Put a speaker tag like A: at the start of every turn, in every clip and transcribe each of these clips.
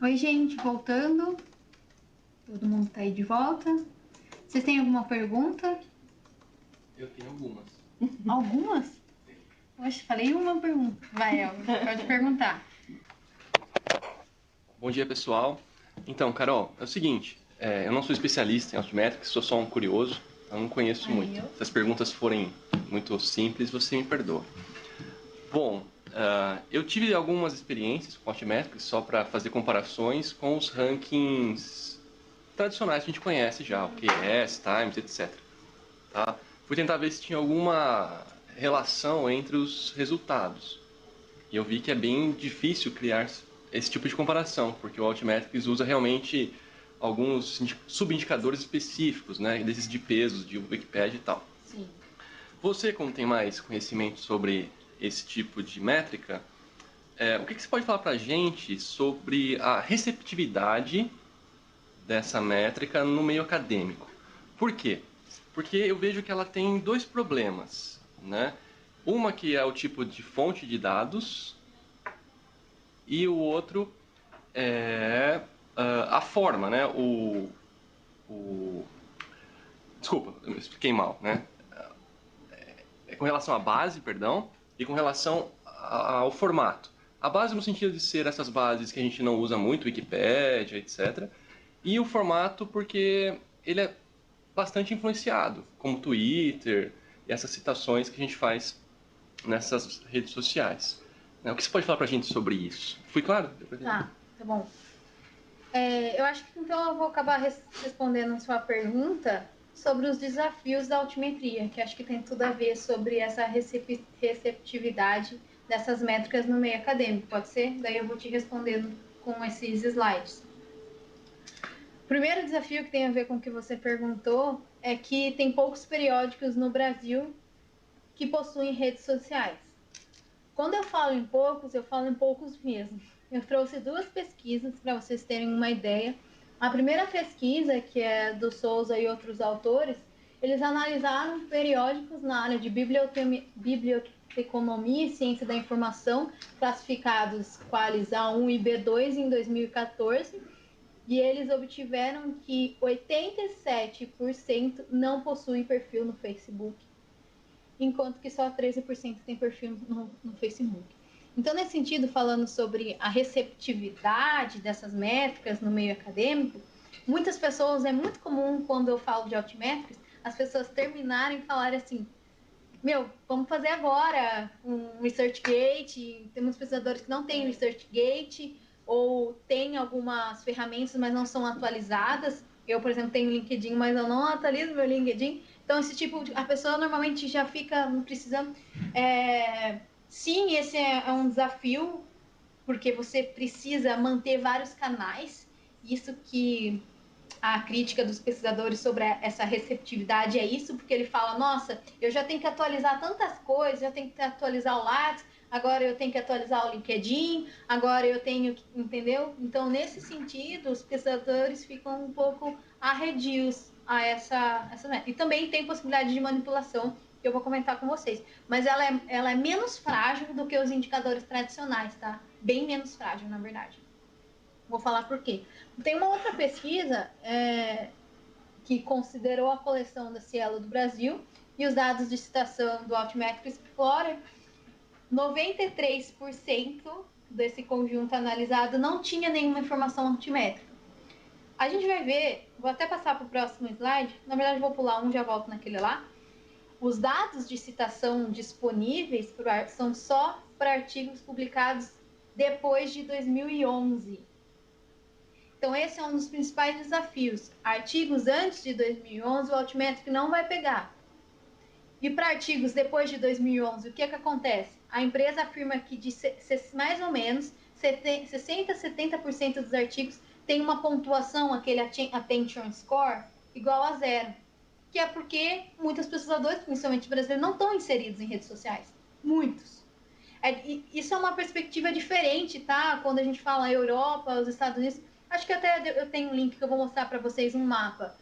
A: Oi, gente, voltando. Todo mundo tá aí de volta. Vocês têm alguma pergunta?
B: Eu tenho algumas.
A: Algumas? Poxa, falei uma pergunta. Vai, Elvis, pode perguntar.
B: Bom dia, pessoal. Então, Carol, é o seguinte, eu não sou especialista em Altmetrics, sou só um curioso, eu não conheço muito. Se as perguntas forem muito simples, você me perdoa. Bom, eu tive algumas experiências com Altmetrics só para fazer comparações com os rankings tradicionais que a gente conhece já, o QS, Times, etc. Tá? Fui tentar ver se tinha alguma relação entre os resultados. E eu vi que é bem difícil criar esse tipo de comparação, porque o Altmetrics usa realmente alguns subindicadores específicos, né, desses de pesos, de Wikipedia e tal.
A: Sim.
B: Você, como tem mais conhecimento sobre esse tipo de métrica, o que você pode falar para a gente sobre a receptividade dessa métrica no meio acadêmico? Por quê? Porque eu vejo que ela tem dois problemas, né? Uma que é o tipo de fonte de dados e o outro é a forma, né? Desculpa, eu me expliquei mal, né? É com relação à base, perdão, e com relação ao formato. A base no sentido de ser essas bases que a gente não usa muito, Wikipédia, etc. E o formato porque ele é bastante influenciado, como Twitter e essas citações que a gente faz nessas redes sociais. O que você pode falar pra gente sobre isso? Fui claro?
A: Tá bom. Eu acho que então eu vou acabar respondendo a sua pergunta sobre os desafios da altimetria, que acho que tem tudo a ver sobre essa receptividade dessas métricas no meio acadêmico, pode ser? Daí eu vou te respondendo com esses slides. O primeiro desafio que tem a ver com o que você perguntou é que tem poucos periódicos no Brasil que possuem redes sociais. Quando eu falo em poucos mesmo. Eu trouxe duas pesquisas para vocês terem uma ideia. A primeira pesquisa, que é do Souza e outros autores, eles analisaram periódicos na área de biblioteconomia e ciência da informação, classificados qualis A1 e B2 em 2014, e eles obtiveram que 87% não possuem perfil no Facebook, enquanto que só 13% tem perfil no Facebook. Então, nesse sentido, falando sobre a receptividade dessas métricas no meio acadêmico, muitas pessoas, é muito comum quando eu falo de Altmetrics, as pessoas terminarem e falarem assim, vamos fazer agora um ResearchGate, temos pesquisadores que não têm ResearchGate, ou tem algumas ferramentas, mas não são atualizadas. Eu, por exemplo, tenho LinkedIn, mas eu não atualizo meu LinkedIn. Então, esse tipo, a pessoa normalmente já fica precisando. Sim, esse é um desafio, porque você precisa manter vários canais. Isso que a crítica dos pesquisadores sobre essa receptividade é isso, porque ele fala, nossa, eu já tenho que atualizar tantas coisas, já tenho que atualizar o Lattes, agora eu tenho que atualizar o LinkedIn, agora eu tenho que, entendeu? Então, nesse sentido, os pesquisadores ficam um pouco arredios a essa e também tem possibilidade de manipulação, que eu vou comentar com vocês. Mas ela é menos frágil do que os indicadores tradicionais, tá? Bem menos frágil, na verdade. Vou falar por quê. Tem uma outra pesquisa que considerou a coleção da Cielo do Brasil e os dados de citação do Altmetrics Explorer. 93% desse conjunto analisado não tinha nenhuma informação altimétrica. A gente vai ver, vou até passar para o próximo slide, na verdade vou pular um, já volto naquele lá. Os dados de citação disponíveis são só para artigos publicados depois de 2011. Então, esse é um dos principais desafios. Artigos antes de 2011, o Altmetric não vai pegar. E para artigos depois de 2011, o que acontece? A empresa afirma que de mais ou menos 60% a 70% dos artigos tem uma pontuação, aquele attention score, igual a 0. Que é porque muitos pesquisadores, principalmente brasileiros, não estão inseridos em redes sociais. Muitos. Isso é uma perspectiva diferente, tá? Quando a gente fala Europa, os Estados Unidos, acho que até eu tenho um link que eu vou mostrar para vocês, um mapa.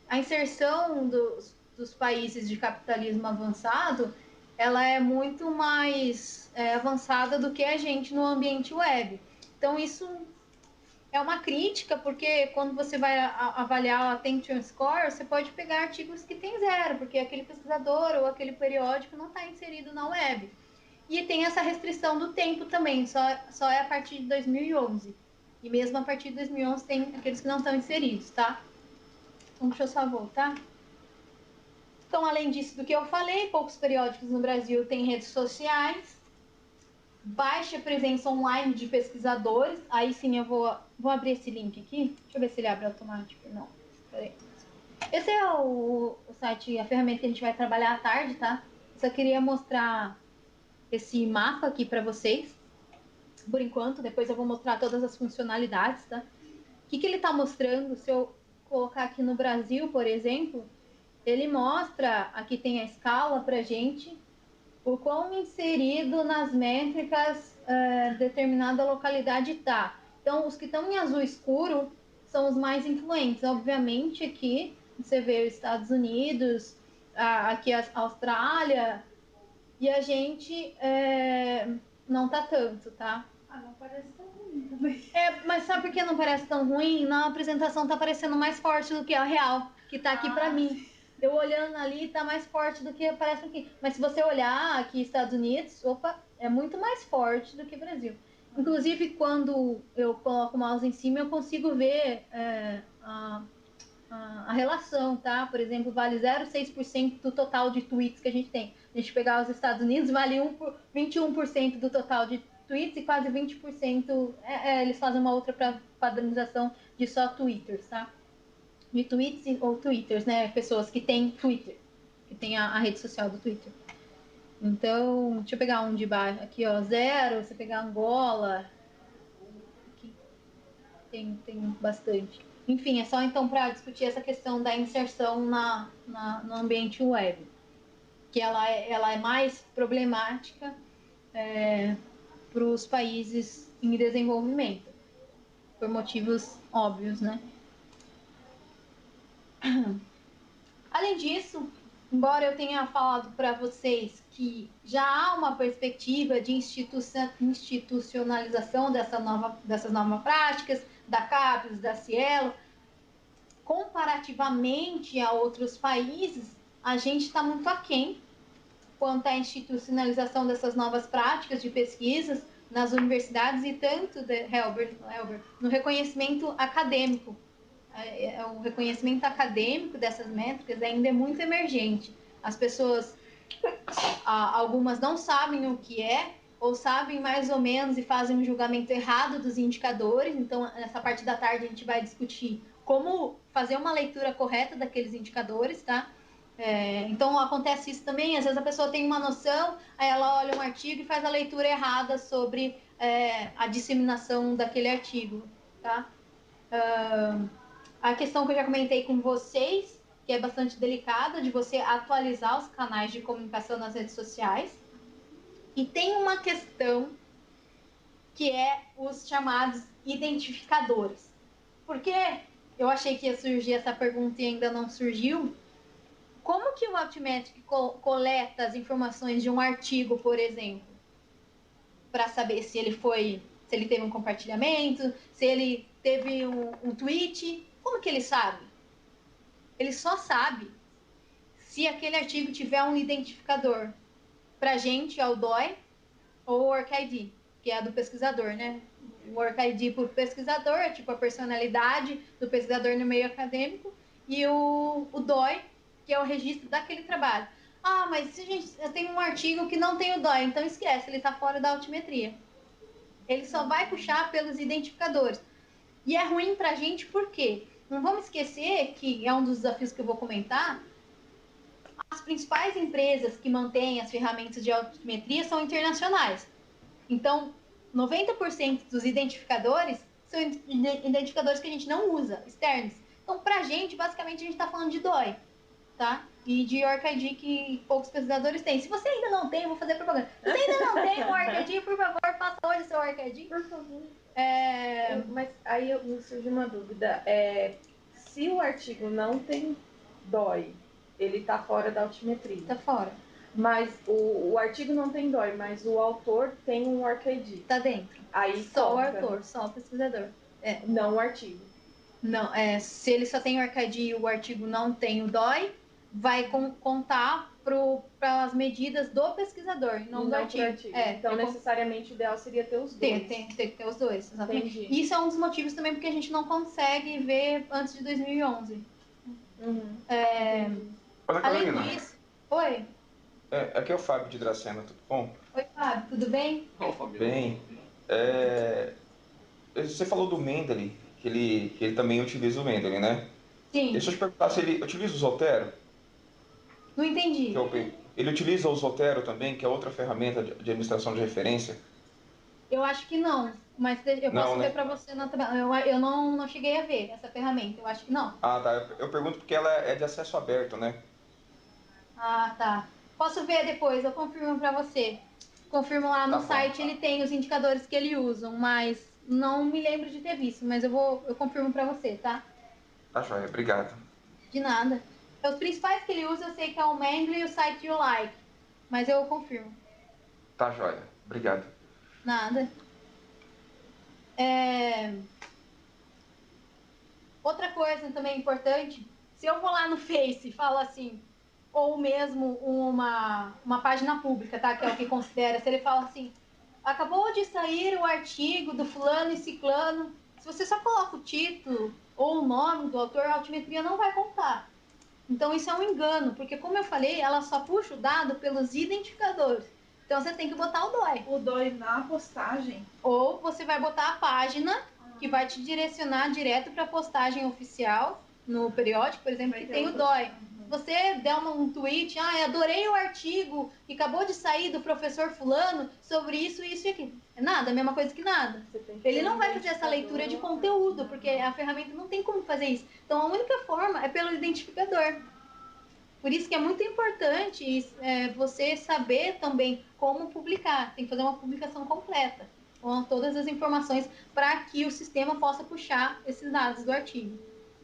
A: A inserção dos países de capitalismo avançado, ela é muito mais avançada do que a gente no ambiente web. Então, isso é uma crítica, porque quando você vai avaliar o Attention Score, você pode pegar artigos que tem 0, porque aquele pesquisador ou aquele periódico não está inserido na web. E tem essa restrição do tempo também, só é a partir de 2011. E mesmo a partir de 2011 tem aqueles que não estão inseridos, tá? Então, deixa eu só voltar. Então, além disso do que eu falei, poucos periódicos no Brasil têm redes sociais, baixa presença online de pesquisadores. Aí sim eu vou abrir esse link aqui. Deixa eu ver se ele abre automático. Não, peraí. Esse é o site, a ferramenta que a gente vai trabalhar à tarde, tá? Só queria mostrar esse mapa aqui para vocês, por enquanto. Depois eu vou mostrar todas as funcionalidades, tá? O que ele está mostrando? Se eu colocar aqui no Brasil, por exemplo, ele mostra, aqui tem a escala para gente, o quão inserido nas métricas determinada localidade está. Então, os que estão em azul escuro são os mais influentes. Obviamente, aqui você vê os Estados Unidos, aqui a Austrália, e a gente não tá tanto, tá?
C: Não parece tão ruim também.
A: Mas sabe por que não parece tão ruim? Na apresentação tá parecendo mais forte do que a real, que tá aqui para mim. Eu olhando ali, tá mais forte do que parece aqui. Mas se você olhar aqui Estados Unidos, opa, é muito mais forte do que Brasil. Inclusive, quando eu coloco o mouse em cima, eu consigo ver a relação, tá? Por exemplo, vale 0,6% do total de tweets que a gente tem. A gente pegar os Estados Unidos, vale 21% do total de tweets e quase 20%. Eles fazem uma outra padronização de só twitters, tá? De tweets ou twitters, né? Pessoas que têm Twitter, que tem a rede social do Twitter. Então, deixa eu pegar um de baixo. Aqui, ó, 0. Você pegar Angola. Aqui tem bastante. Enfim, é só então para discutir essa questão da inserção no ambiente web. Que ela é mais problemática para os países em desenvolvimento. Por motivos óbvios, né? Além disso, embora eu tenha falado para vocês que já há uma perspectiva de institucionalização dessas novas práticas, da CAPES, da Cielo, comparativamente a outros países, a gente está muito aquém quanto à institucionalização dessas novas práticas de pesquisas nas universidades e tanto, Helber, no reconhecimento acadêmico. O reconhecimento acadêmico dessas métricas ainda é muito emergente. As pessoas, algumas não sabem o que é, ou sabem mais ou menos e fazem um julgamento errado dos indicadores. Então, nessa parte da tarde, a gente vai discutir como fazer uma leitura correta daqueles indicadores, tá? Então, acontece isso também. Às vezes a pessoa tem uma noção, aí ela olha um artigo e faz a leitura errada sobre a disseminação daquele artigo, tá? A questão que eu já comentei com vocês, que é bastante delicada, de você atualizar os canais de comunicação nas redes sociais. E tem uma questão que é os chamados identificadores. Por que eu achei que ia surgir essa pergunta e ainda não surgiu? Como que o Altmetric coleta as informações de um artigo, por exemplo, para saber se ele teve um compartilhamento, se ele teve um tweet? Como que ele sabe? Ele só sabe se aquele artigo tiver um identificador. Pra gente é o DOI ou o ORCID, que é a do pesquisador, né? O ORCID por pesquisador é tipo a personalidade do pesquisador no meio acadêmico, e o DOI, que é o registro daquele trabalho. Mas eu tenho um artigo que não tem o DOI, então esquece, ele está fora da altimetria. Ele só vai puxar pelos identificadores. E é ruim pra gente por quê? Não vamos esquecer que é um dos desafios que eu vou comentar. As principais empresas que mantêm as ferramentas de altimetria são internacionais. Então, 90% dos identificadores são identificadores que a gente não usa, externos. Então, pra gente, basicamente, a gente está falando de DOI, tá? E de ORCID que poucos pesquisadores têm. Se você ainda não tem, eu vou fazer propaganda. Se você ainda não tem o ORCID, por favor, faça hoje o seu ORCID.
C: Por favor. Mas aí me surgiu uma dúvida. Se o artigo não tem DOI, ele está fora da altimetria.
A: Está fora.
C: Mas o artigo não tem DOI, mas o autor tem um ORCID.
A: Está dentro.
C: Aí
A: só
C: conta.
A: o autor, só o pesquisador.
C: Não o artigo.
A: Não, se ele só tem o ARCAD e o artigo não tem o DOI, vai contar para as medidas do pesquisador, não do artigo.
C: Então, necessariamente, o ideal seria ter os dois.
A: Tem que ter os dois, exatamente.
C: Entendi.
A: Isso é um dos motivos também porque a gente não consegue ver antes de 2011.
D: Olha,
A: Além
D: Carolina.
A: disso... Oi.
D: Aqui é o Fábio de Dracena, tudo bom?
A: Oi, Fábio, tudo bem?
B: Fábio.
D: Bem. Você falou do Mendeley, que ele também utiliza o Mendeley, né?
A: Sim.
D: Deixa eu te perguntar se ele utiliza o Zotero.
A: Não entendi.
D: Ele utiliza o Zotero também, que é outra ferramenta de administração de referência?
A: Eu acho que não, mas eu posso ver para você na tabela. Eu não cheguei a ver essa ferramenta, eu acho que não.
D: Ah, tá. Eu pergunto porque ela é de acesso aberto, né?
A: Ah, tá. Posso ver depois, eu confirmo para você. Confirmo lá no site, ele tem os indicadores que ele usa, mas não me lembro de ter visto, mas eu confirmo para você, tá?
D: Tá joia, obrigado.
A: De nada. Os principais que ele usa eu sei que é o Mendeley e o Site You Like, mas eu confirmo.
D: Tá joia, obrigado.
A: Nada. Outra coisa também importante, se eu vou lá no Face e falo assim, ou mesmo uma página pública, tá? Que é o que considera, se ele fala assim, acabou de sair o artigo do fulano e ciclano, se você só coloca o título ou o nome do autor, a altimetria não vai contar. Então isso é um engano, porque como eu falei, ela só puxa o dado pelos identificadores. Então você tem que botar o DOI.
C: O DOI na postagem?
A: Ou você vai botar a página que vai te direcionar direto para a postagem oficial no periódico, por exemplo, que tem o DOI. Você der um tweet, adorei o artigo que acabou de sair do professor fulano sobre isso, isso e aquilo. É nada, a mesma coisa que nada. Ele não vai fazer essa leitura de conteúdo, porque a ferramenta não tem como fazer isso. Então a única forma é pelo identificador. Por isso que é muito importante você saber também como publicar. Tem que fazer uma publicação completa, com todas as informações, para que o sistema possa puxar esses dados do artigo.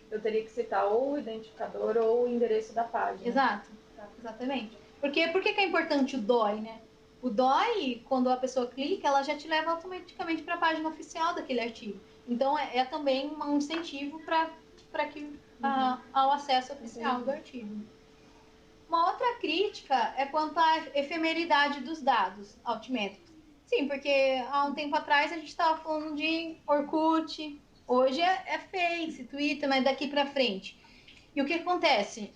C: Eu teria que citar ou o identificador ou o endereço da página.
A: Exato, exatamente. Por que é importante o DOI, né? O DOI, quando a pessoa clica, ela já te leva automaticamente para a página oficial daquele artigo. Então, é também um incentivo para que ao acesso oficial do artigo. Uma outra crítica é quanto à efemeridade dos dados altimétricos. Sim, porque há um tempo atrás a gente estava falando de Orkut, hoje é Face, Twitter, mas daqui para frente. E o que acontece?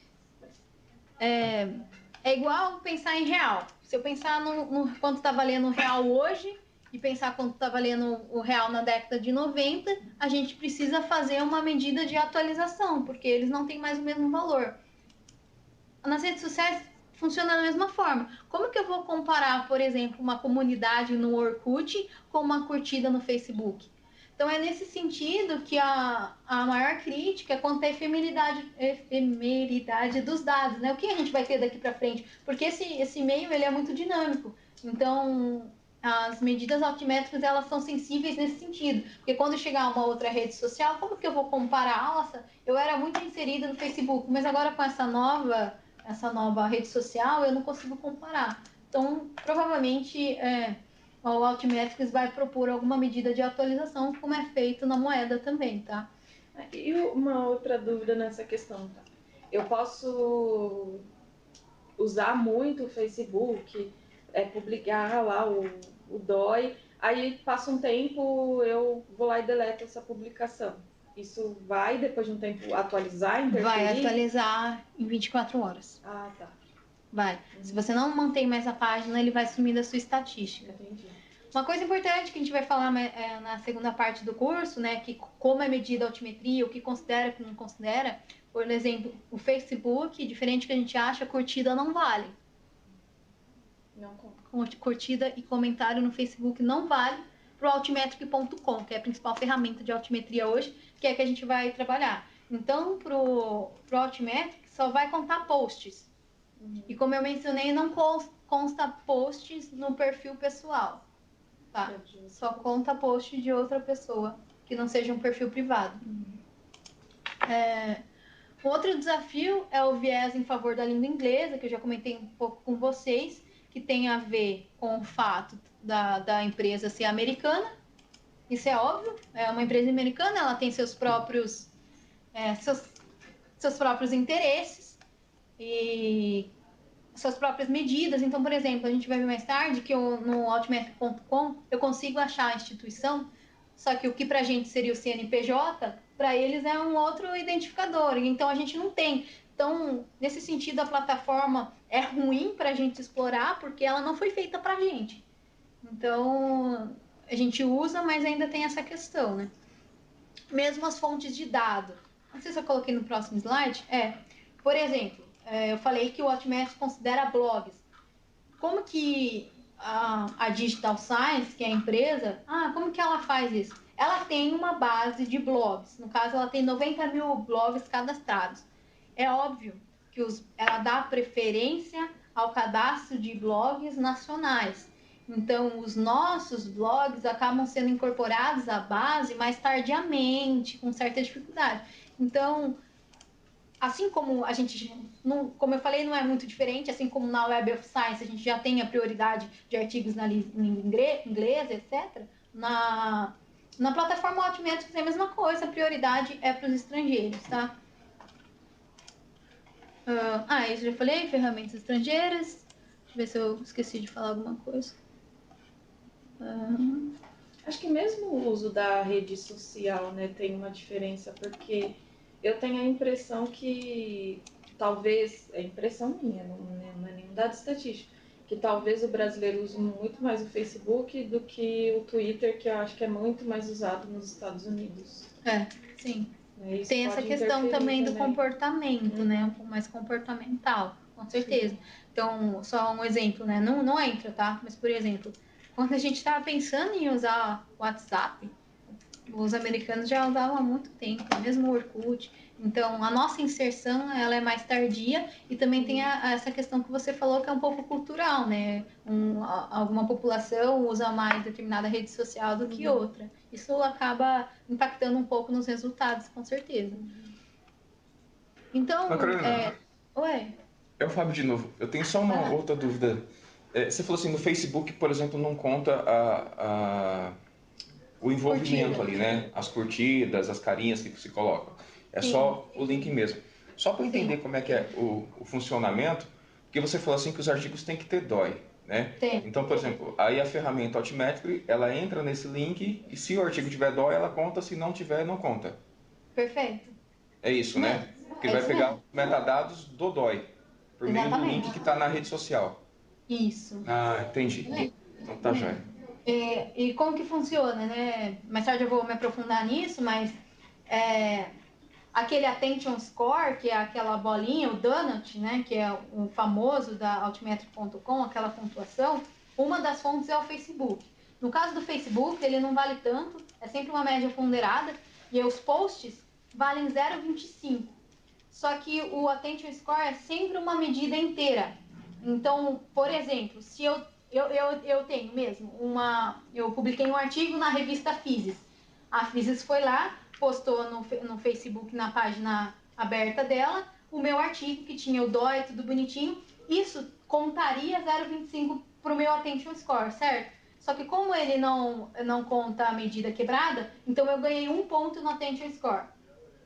A: É igual pensar em real. Se eu pensar no quanto está valendo o real hoje e pensar quanto está valendo o real na década de 90, a gente precisa fazer uma medida de atualização, porque eles não têm mais o mesmo valor. Nas redes sociais funciona da mesma forma. Como que eu vou comparar, por exemplo, uma comunidade no Orkut com uma curtida no Facebook? Então é nesse sentido que a maior crítica é quanto à efemeridade dos dados, né? O que a gente vai ter daqui para frente? Porque esse meio ele é muito dinâmico. Então as medidas altimétricas elas são sensíveis nesse sentido. Porque quando chegar uma outra rede social, como que eu vou comparar? Nossa, eu era muito inserida no Facebook, mas agora com essa nova rede social eu não consigo comparar. Então provavelmente o Altimetrics vai propor alguma medida de atualização, como é feito na moeda também, tá?
C: E uma outra dúvida nessa questão, tá? Eu posso usar muito o Facebook, publicar lá o DOI, aí passa um tempo, eu vou lá e deleto essa publicação. Isso vai, depois de um tempo, atualizar, interferir?
A: Vai atualizar em 24 horas.
C: Ah, tá.
A: Vai. Se você não mantém mais a página, ele vai sumir da sua estatística.
C: Entendi.
A: Uma coisa importante que a gente vai falar na segunda parte do curso, né, que como é medida a altimetria, o que considera e o que não considera, por exemplo, o Facebook, diferente do que a gente acha, curtida não vale.
C: Não conta.
A: Curtida e comentário no Facebook não vale para o altimetric.com, que é a principal ferramenta de altimetria hoje, que é a que a gente vai trabalhar. Então, para o Altimetric, só vai contar posts. E como eu mencionei, não consta posts no perfil pessoal. Tá? Só conta post de outra pessoa, que não seja um perfil privado. Outro desafio é o viés em favor da língua inglesa, que eu já comentei um pouco com vocês, que tem a ver com o fato da empresa ser americana Isso é óbvio. É uma empresa americana, ela tem seus próprios interesses e suas próprias medidas. Então, por exemplo, a gente vai ver mais tarde que no Altimetric.com eu consigo achar a instituição, só que o que para a gente seria o CNPJ, para eles é um outro identificador. Então, a gente não tem. Então, nesse sentido, a plataforma é ruim para a gente explorar, porque ela não foi feita para a gente. Então, a gente usa, mas ainda tem essa questão, né? Mesmo as fontes de dados. Não sei se eu coloquei no próximo slide. Por exemplo, eu falei que o Altmetric considera blogs. Como que a Digital Science, que é a empresa, como que ela faz isso? Ela tem uma base de blogs. No caso, ela tem 90 mil blogs cadastrados. É óbvio que ela dá preferência ao cadastro de blogs nacionais. Então, os nossos blogs acabam sendo incorporados à base mais tardiamente, com certa dificuldade. Então, assim como a gente, como eu falei, não é muito diferente, assim como na Web of Science a gente já tem a prioridade de artigos na língua inglesa, etc., na plataforma Altimetrics é a mesma coisa, a prioridade é para os estrangeiros, tá? Isso eu já falei, ferramentas estrangeiras. Deixa eu ver se eu esqueci de falar alguma coisa.
C: Acho que mesmo o uso da rede social, né, tem uma diferença, porque eu tenho a impressão que, talvez, é impressão minha, não é nenhum dado estatístico, que talvez o brasileiro use muito mais o Facebook do que o Twitter, que eu acho que é muito mais usado nos Estados Unidos.
A: Sim.
C: Isso
A: tem essa questão também do comportamento, né? Um pouco mais comportamental, com certeza. Sim. Então, só um exemplo, né? Não entra, tá? Mas, por exemplo, quando a gente estava pensando em usar o WhatsApp, os americanos já usavam há muito tempo, mesmo o Orkut. Então, a nossa inserção, ela é mais tardia e também tem essa questão que você falou, que é um pouco cultural, né? Alguma população usa mais determinada rede social do que outra. Isso acaba impactando um pouco nos resultados, com certeza. Então, Oi?
D: É o Fábio de novo. Eu tenho só uma outra dúvida. Você falou assim, no Facebook, por exemplo, não conta o envolvimento ali, né? As curtidas, as carinhas que se colocam. É Sim. Só o link mesmo. Só para entender como é que é o funcionamento, porque você falou assim que os artigos têm que ter DOI, né?
A: Tem.
D: Então, por exemplo, aí a ferramenta Altimetric, ela entra nesse link e se o artigo tiver DOI, ela conta, se não tiver, não conta.
A: Perfeito.
D: É isso, né? Porque vai pegar os metadados do DOI, por meio do link que está na rede social.
A: Isso.
D: Entendi. Então tá jóia.
A: E como que funciona, né? Mais tarde eu vou me aprofundar nisso, mas aquele Attention Score, que é aquela bolinha, o donut, né? Que é o famoso da Altimetric.com, aquela pontuação, uma das fontes é o Facebook. No caso do Facebook, ele não vale tanto, é sempre uma média ponderada, e os posts valem 0,25. Só que o Attention Score é sempre uma medida inteira. Então, por exemplo, se eu tenho mesmo eu publiquei um artigo na revista Physis. A Physis foi lá, postou no Facebook, na página aberta dela, o meu artigo, que tinha o DOI, tudo bonitinho. Isso contaria 0,25 para o meu Attention Score, certo? Só que como ele não conta a medida quebrada, então eu ganhei 1 ponto no Attention Score.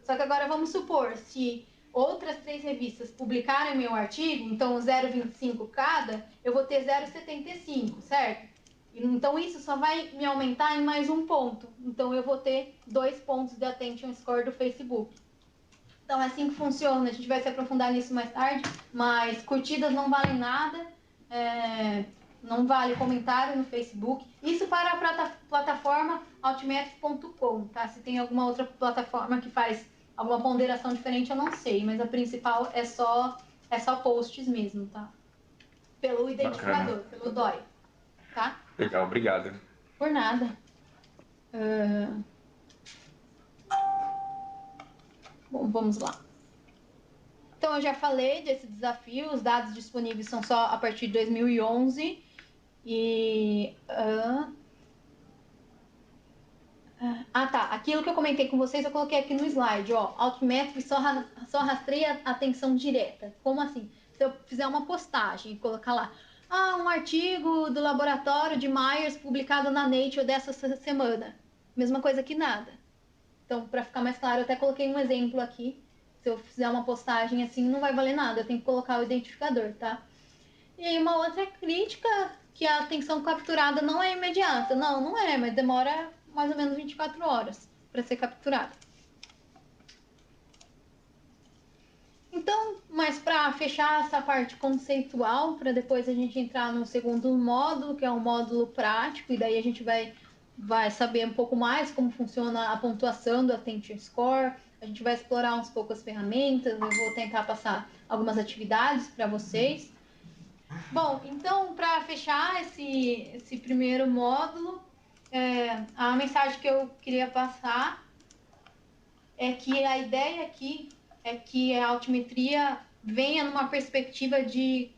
A: Só que agora vamos supor, se outras 3 revistas publicarem meu artigo, então 0,25 cada, eu vou ter 0,75, certo? Então isso só vai me aumentar em mais 1 ponto. Então eu vou ter 2 pontos de Attention Score do Facebook. Então é assim que funciona. A gente vai se aprofundar nisso mais tarde, mas curtidas não valem nada, não vale comentário no Facebook. Isso para a plataforma Altimetric.com, tá? Se tem alguma outra plataforma que faz alguma ponderação diferente, eu não sei, mas a principal é só posts mesmo, tá? Pelo identificador, pelo DOI, tá?
D: Legal, obrigado.
A: Por nada. Bom, vamos lá. Então, eu já falei desse desafio, os dados disponíveis são só a partir de 2011 e... tá. Aquilo que eu comentei com vocês, eu coloquei aqui no slide, ó. Altimetric só rastreia atenção direta. Como assim? Se eu fizer uma postagem e colocar lá, um artigo do laboratório de Myers publicado na Nature dessa semana. mesma coisa que nada. Então, para ficar mais claro, eu até coloquei um exemplo aqui. Se eu fizer uma postagem assim, não vai valer nada, eu tenho que colocar o identificador, tá? E aí uma outra crítica, que a atenção capturada não é imediata. Não, não é, mas demora mais ou menos 24 horas para ser capturada. Então, mas para fechar essa parte conceitual, para depois a gente entrar no segundo módulo, que é um módulo prático, e daí a gente vai saber um pouco mais como funciona a pontuação do Attention Score. A gente vai explorar uns poucas ferramentas, eu vou tentar passar algumas atividades para vocês. Bom, então, para fechar esse primeiro módulo, a mensagem que eu queria passar é que a ideia aqui é que a altimetria venha numa perspectiva de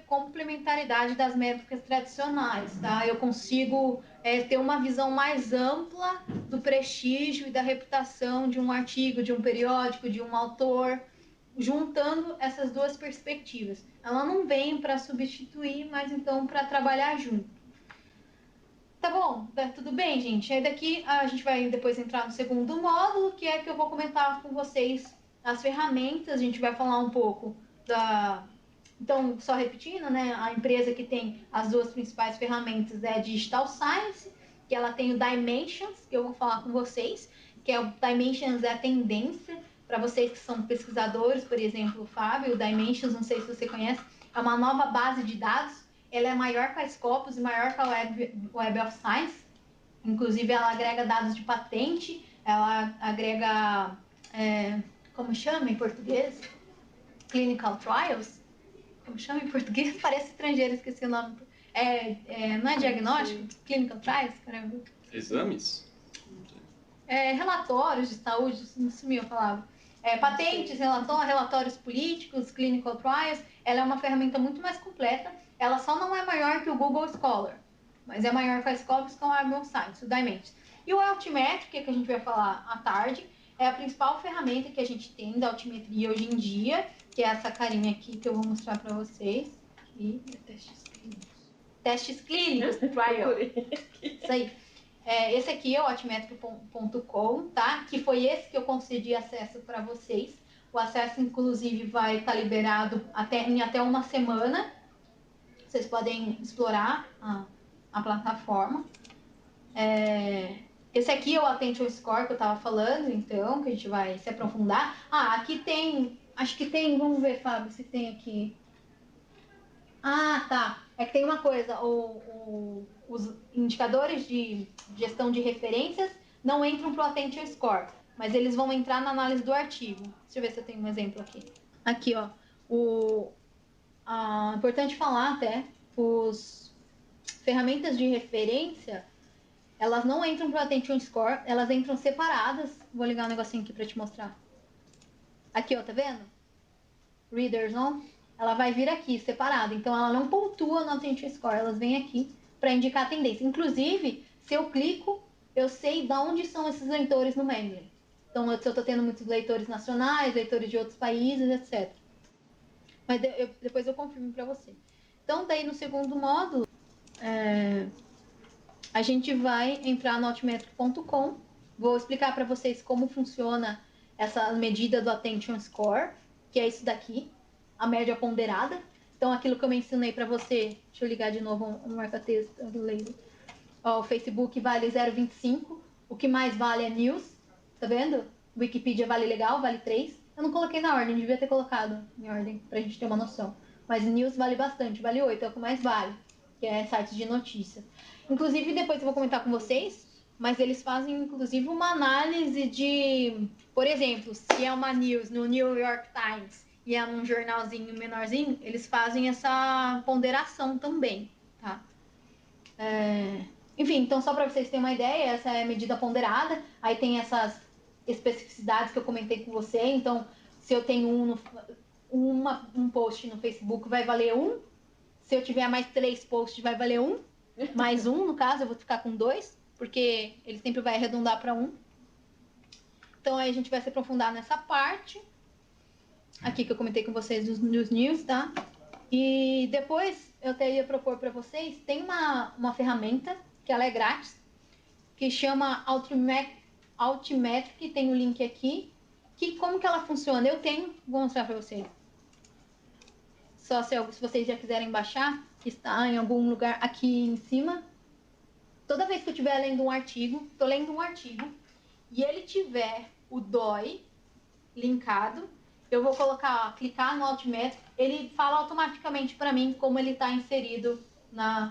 A: complementaridade das métricas tradicionais, tá? Eu consigo ter uma visão mais ampla do prestígio e da reputação de um artigo, de um periódico, de um autor, juntando essas duas perspectivas. Ela não vem para substituir, mas então para trabalhar junto. Tá bom, tudo bem, gente? Aí daqui a gente vai depois entrar no segundo módulo, que é que eu vou comentar com vocês as ferramentas. A gente vai falar um pouco da... Então, só repetindo, né? A empresa que tem as duas principais ferramentas é a Digital Science, que ela tem o Dimensions, que eu vou falar com vocês, que é o Dimensions é a tendência. Para vocês que são pesquisadores, por exemplo, o Fábio, o Dimensions, não sei se você conhece, é uma nova base de dados. Ela é maior que a Scopus e maior que a Web of Science. Inclusive, ela agrega dados de patente, ela agrega, como chama em português? Clinical Trials? Como chama em português? Parece estrangeiro, esqueci o nome. Não é diagnóstico? Clinical Trials? Caramba.
B: Exames?
A: Relatórios de saúde, não sumiu a palavra. Patentes, relatórios políticos, Clinical Trials. Ela é uma ferramenta muito mais completa. Ela só não é maior que o Google Scholar, mas é maior que a Scopus, com a Web of Science, o Dimensions. E o Altimetric, que a gente vai falar à tarde, é a principal ferramenta que a gente tem da altimetria hoje em dia, que é essa carinha aqui que eu vou mostrar para vocês. Aqui, testes clínicos. Testes clínicos, trial. Isso aí. Esse aqui é o altimetric.com, tá? Que foi esse que eu concedi acesso para vocês. O acesso, inclusive, vai estar liberado em até uma semana. Vocês podem explorar a plataforma. Esse aqui é o Attention Score que eu estava falando, então, que a gente vai se aprofundar. Aqui tem... Acho que tem... Vamos ver, Fábio, se tem aqui... Tá. É que tem uma coisa. Os indicadores de gestão de referências não entram para o Attention Score, mas eles vão entrar na análise do artigo. Deixa eu ver se eu tenho um exemplo aqui. Aqui, ó. Importante falar até, as ferramentas de referência, elas não entram para o Attention Score, elas entram separadas. Vou ligar um negocinho aqui para te mostrar. Aqui, ó, tá vendo? Readers on. Ela vai vir aqui, separada. Então, ela não pontua no Attention Score, elas vêm aqui para indicar a tendência. Inclusive, se eu clico, eu sei de onde são esses leitores no Mendeley. Então, se eu estou tendo muitos leitores nacionais, leitores de outros países, etc. Mas depois eu confirmo para você. Então, daí no segundo módulo, a gente vai entrar no altimetric.com. Vou explicar para vocês como funciona essa medida do Attention Score, que é isso daqui, a média ponderada. Então, aquilo que eu mencionei para você, deixa eu ligar de novo um marca-texto do laser. O Facebook vale 0,25, o que mais vale é News, tá vendo? Wikipedia vale legal, vale 3. Eu não coloquei na ordem, devia ter colocado em ordem, pra gente ter uma noção. Mas News vale bastante, vale 8, é o que mais vale, que é sites de notícia. Inclusive, depois eu vou comentar com vocês, mas eles fazem, inclusive, uma análise de... Por exemplo, se é uma news no New York Times e é num jornalzinho menorzinho, eles fazem essa ponderação também, tá? Enfim, então só para vocês terem uma ideia, essa é a medida ponderada. Aí tem essas especificidades que eu comentei com você. Então, se eu tenho um post no Facebook, vai valer 1. Se eu tiver mais 3 posts, vai valer 1. Mais 1, no caso, eu vou ficar com 2, porque ele sempre vai arredondar para 1. Então, aí a gente vai se aprofundar nessa parte. Aqui que eu comentei com vocês dos news, tá? E depois eu até ia propor para vocês, tem uma ferramenta que ela é grátis, que chama Altimetric, tem o link aqui. Como que ela funciona? Eu tenho, vou mostrar para vocês. Só se vocês já quiserem baixar, que está em algum lugar aqui em cima. Toda vez que eu estiver lendo um artigo, estou lendo um artigo, e ele tiver o DOI linkado, eu vou clicar no Altimetric, ele fala automaticamente para mim como ele está inserido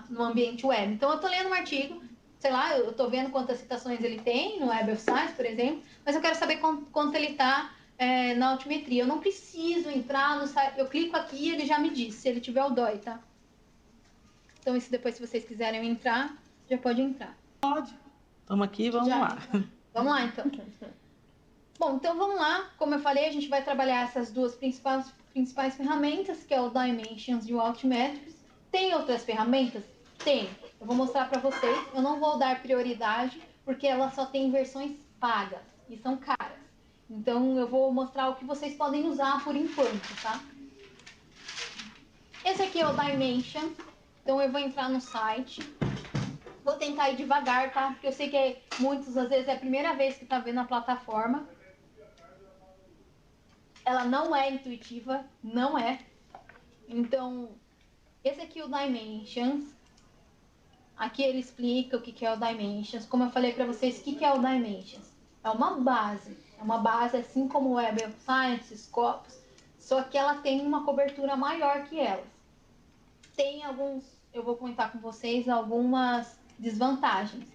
A: no ambiente web. Então, eu estou lendo um artigo, sei lá, eu estou vendo quantas citações ele tem no Web of Science, por exemplo, mas eu quero saber quanto ele está na altimetria. Eu não preciso entrar no site, eu clico aqui e ele já me diz, se ele tiver o DOI, tá? Então, isso depois, se vocês quiserem entrar, já pode entrar.
E: Pode. Estamos aqui, vamos lá.
A: Vamos lá, então. Bom, então vamos lá. Como eu falei, a gente vai trabalhar essas duas principais ferramentas, que é o Dimensions e o Altimetrics. Tem outras ferramentas? Tem. Eu vou mostrar para vocês. Eu não vou dar prioridade, porque ela só tem versões pagas e são caras. Então, eu vou mostrar o que vocês podem usar por enquanto, tá? Esse aqui é o Dimension. Então, eu vou entrar no site. Vou tentar ir devagar, tá? Porque eu sei que muitos, às vezes, é a primeira vez que tá vendo a plataforma. Ela não é intuitiva, não é. Então, esse aqui é o Dimensions. Aqui ele explica o que é o Dimensions. Como eu falei para vocês, o que é o Dimensions? É uma base. É uma base assim como o Web of Science, Scopus, só que ela tem uma cobertura maior que elas. Tem eu vou comentar com vocês algumas desvantagens,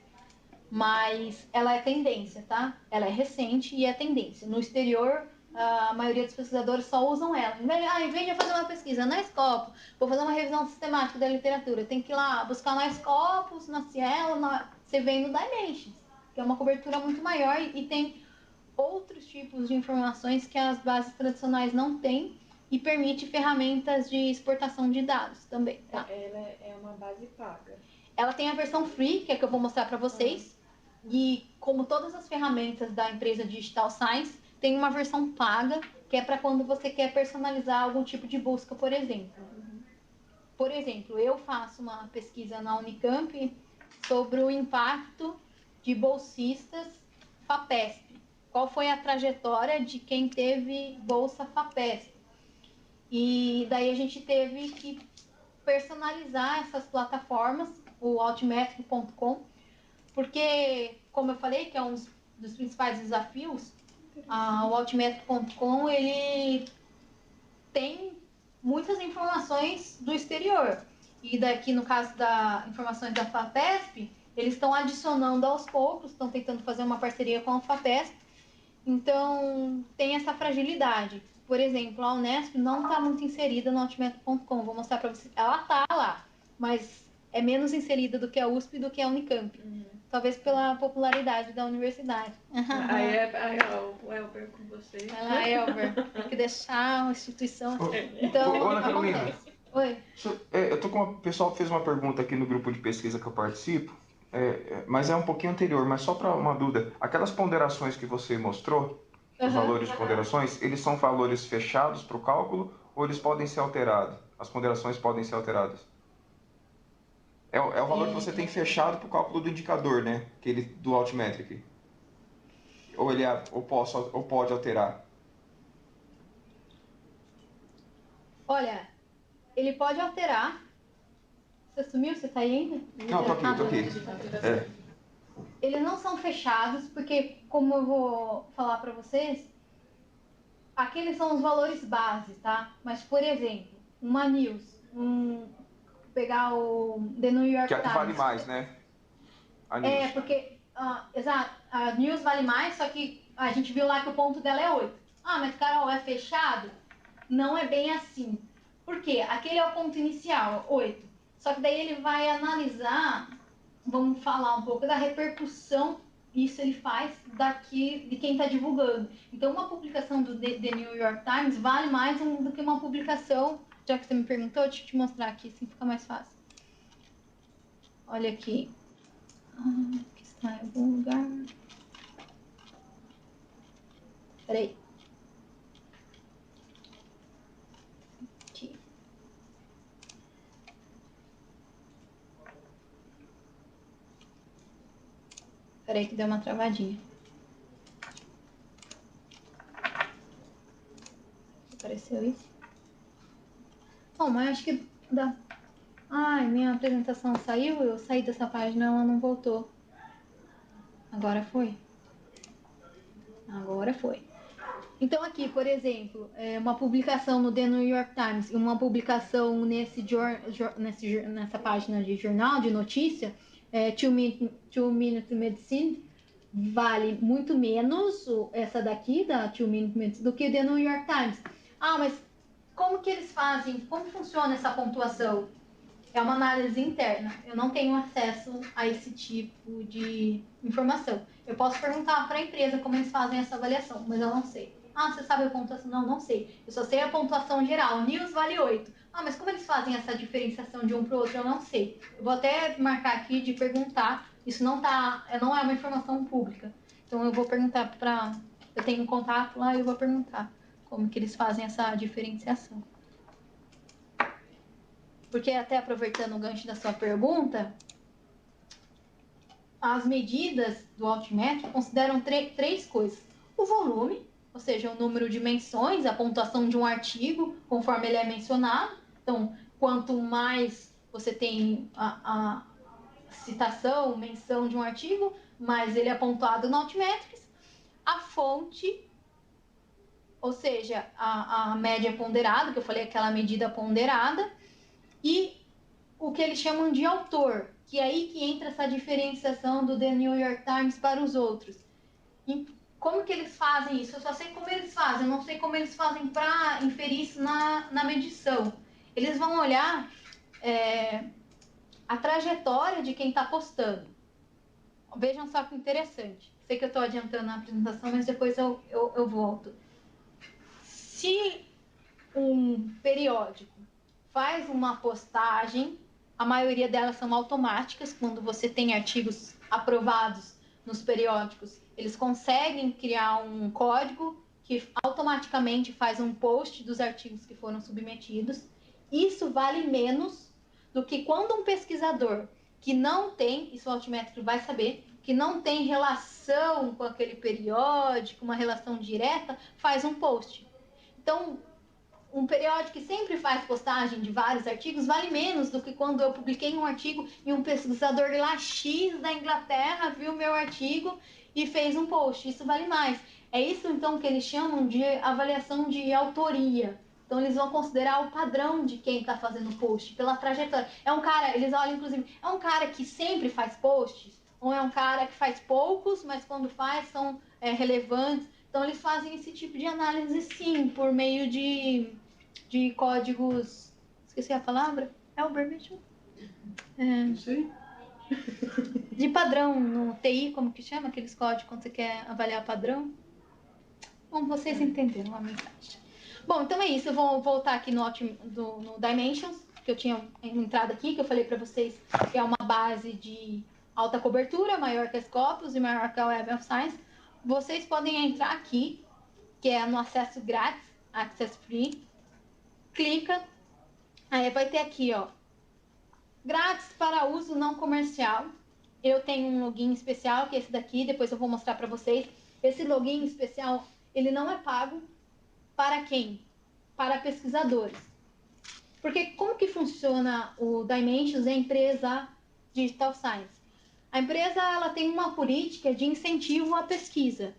A: mas ela é tendência, tá? Ela é recente e é tendência. No exterior, a maioria dos pesquisadores só usam ela. Em vez de eu fazer uma pesquisa na Scopus, vou fazer uma revisão sistemática da literatura, tem que ir lá buscar na Scopus, na Cielo, você vem no Dimensions, que é uma cobertura muito maior e tem outros tipos de informações que as bases tradicionais não têm e permite ferramentas de exportação de dados também, tá?
C: Ela é uma base paga.
A: Ela tem a versão free, que é que eu vou mostrar para vocês. E como todas as ferramentas da empresa Digital Science, tem uma versão paga, que é para quando você quer personalizar algum tipo de busca, por exemplo. Por exemplo, eu faço uma pesquisa na Unicamp sobre o impacto de bolsistas FAPESP. Qual foi a trajetória de quem teve bolsa FAPESP? E daí a gente teve que personalizar essas plataformas, o altimetric.com, porque, como eu falei, que é um dos principais desafios, o altimetric.com, ele tem muitas informações do exterior. E daqui, no caso das informações da FAPESP, eles estão adicionando aos poucos, estão tentando fazer uma parceria com a FAPESP. Então, tem essa fragilidade. Por exemplo, a Unesp não está muito inserida no altimetric.com. Vou mostrar para vocês. Ela está lá, mas é menos inserida do que a USP e do que a Unicamp. Talvez pela popularidade da universidade.
C: Aí o Elber com vocês.
A: Vai lá, Elber. Tem que deixar a instituição. Então,
D: Ana Carolina.
A: Oi.
D: O pessoal fez uma pergunta aqui no grupo de pesquisa que eu participo, mas é um pouquinho anterior, mas só para uma dúvida. Aquelas ponderações que você mostrou, os valores de ponderações, eles são valores fechados para o cálculo ou eles podem ser alterados? As ponderações podem ser alteradas? É o valor que você tem fechado para o cálculo do indicador, né? Do Altimetric. Ou pode alterar?
A: Olha, ele pode alterar. Você sumiu? Você tá aí ainda?
D: Não, tô aqui.
A: Eles não são fechados, porque, como eu vou falar para vocês, aqueles são os valores base, tá? Mas, por exemplo, uma news, pegar o The New York Times.
D: Que vale mais, né? A news.
A: Porque, exato, a news vale mais, só que a gente viu lá que o ponto dela é 8. Mas, Carol, é fechado? Não é bem assim. Por quê? Aquele é o ponto inicial, 8. Só que daí ele vai analisar, vamos falar um pouco da repercussão, isso ele faz de quem está divulgando. Então, uma publicação do The New York Times vale mais do que uma publicação. Já que você me perguntou, deixa eu te mostrar aqui, assim fica mais fácil. Olha aqui. Aqui está em algum lugar. Peraí. Aqui. Peraí que deu uma travadinha. Apareceu isso? Bom, mas acho que dá. Ai, minha apresentação saiu, eu saí dessa página, ela não voltou. Agora foi. Agora foi. Então aqui, por exemplo, uma publicação no The New York Times e uma publicação nessa página de jornal, de notícia, 2 Minute Medicine, vale muito menos essa daqui, da 2 Minute Medicine, do que The New York Times. Ah, mas como que eles fazem? Como funciona essa pontuação? É uma análise interna. Eu não tenho acesso a esse tipo de informação. Eu posso perguntar para a empresa como eles fazem essa avaliação, mas eu não sei. Ah, você sabe a pontuação? Não, não sei. Eu só sei a pontuação geral. News vale 8. Ah, mas como eles fazem essa diferenciação de um para o outro? Eu não sei. Eu vou até marcar aqui de perguntar. Isso não é uma informação pública. Então eu vou perguntar para... Eu tenho um contato lá e eu vou perguntar como que eles fazem essa diferenciação. Porque até aproveitando o gancho da sua pergunta, as medidas do altimétrico consideram três coisas. O volume, ou seja, o número de menções, a pontuação de um artigo, conforme ele é mencionado. Então, quanto mais você tem a citação, menção de um artigo, mais ele é pontuado no Altmetrics. A fonte, ou seja, a média ponderada, que eu falei, aquela medida ponderada, e o que eles chamam de autor, que é aí que entra essa diferenciação do The New York Times para os outros. E como que eles fazem isso? Eu só sei como eles fazem, eu não sei como eles fazem para inferir isso na medição. Eles vão olhar a trajetória de quem está postando. Vejam só que interessante. Sei que eu estou adiantando a apresentação, mas depois eu volto. Se um periódico faz uma postagem, a maioria delas são automáticas, quando você tem artigos aprovados nos periódicos, eles conseguem criar um código que automaticamente faz um post dos artigos que foram submetidos. Isso vale menos do que quando um pesquisador que não tem, isso o Altimétrico vai saber, que não tem relação com aquele periódico, uma relação direta, faz um post. Então, um periódico que sempre faz postagem de vários artigos vale menos do que quando eu publiquei um artigo e um pesquisador lá X da Inglaterra viu meu artigo e fez um post. Isso vale mais. É isso, então, que eles chamam de avaliação de autoria. Então, eles vão considerar o padrão de quem está fazendo o post, pela trajetória. É um cara, eles olham, inclusive, é um cara que sempre faz posts? Ou é um cara que faz poucos, mas quando faz são relevantes? Então, eles fazem esse tipo de análise, sim, por meio de códigos... Esqueci a palavra? É o mesmo?
E: Não sei.
A: De padrão no TI, como que chama aqueles códigos quando você quer avaliar padrão? Bom, vocês entenderam a mensagem. Bom, então é isso. Eu vou voltar aqui no Dimensions, que eu tinha entrado aqui, que eu falei para vocês que é uma base de alta cobertura, maior que a Scopus e maior que a Web of Science. Vocês podem entrar aqui, que é no acesso grátis, Access Free. Clica, aí vai ter aqui, ó, grátis para uso não comercial. Eu tenho um login especial, que é esse daqui, depois eu vou mostrar para vocês. Esse login especial, ele não é pago. Para quem? Para pesquisadores. Porque como que funciona o Dimensions, a empresa Digital Science? A empresa, ela tem uma política de incentivo à pesquisa.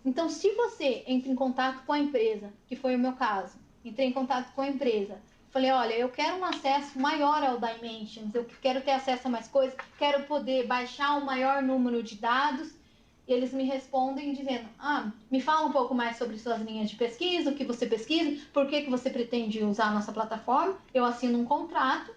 A: Então, se você entra em contato com a empresa, que foi o meu caso, entrei em contato com a empresa, falei, olha, eu quero um acesso maior ao Dimensions, eu quero ter acesso a mais coisas, quero poder baixar um maior número de dados. E eles me respondem dizendo, me fala um pouco mais sobre suas linhas de pesquisa, o que você pesquisa, por que você pretende usar a nossa plataforma. Eu assino um contrato,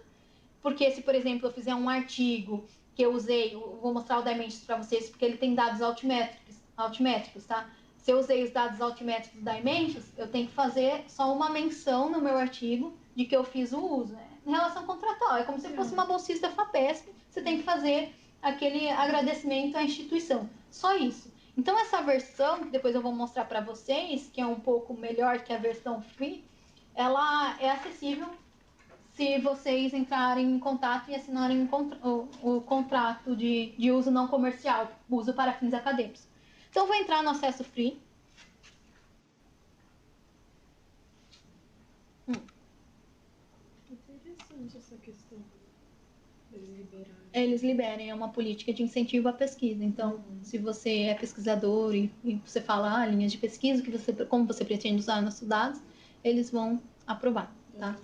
A: porque se, por exemplo, eu fizer um artigo que eu usei, eu vou mostrar o Dimensions para vocês, porque ele tem dados altimétricos, tá? Se eu usei os dados altimétricos do Dimensions, eu tenho que fazer só uma menção no meu artigo de que eu fiz o uso. Né? Em relação contratual, é como se fosse uma bolsista FAPESP, você tem que fazer aquele agradecimento à instituição. Só isso. Então, essa versão, que depois eu vou mostrar para vocês, que é um pouco melhor que a versão free, ela é acessível se vocês entrarem em contato e assinarem o contrato de uso não comercial, uso para fins acadêmicos. Então, eu vou entrar no acesso free.
C: Interessante essa questão deles liberarem.
A: Eles liberem, é uma política de incentivo à pesquisa. Então, se você é pesquisador e você fala linhas de pesquisa, como você pretende usar nossos dados, eles vão aprovar, tá?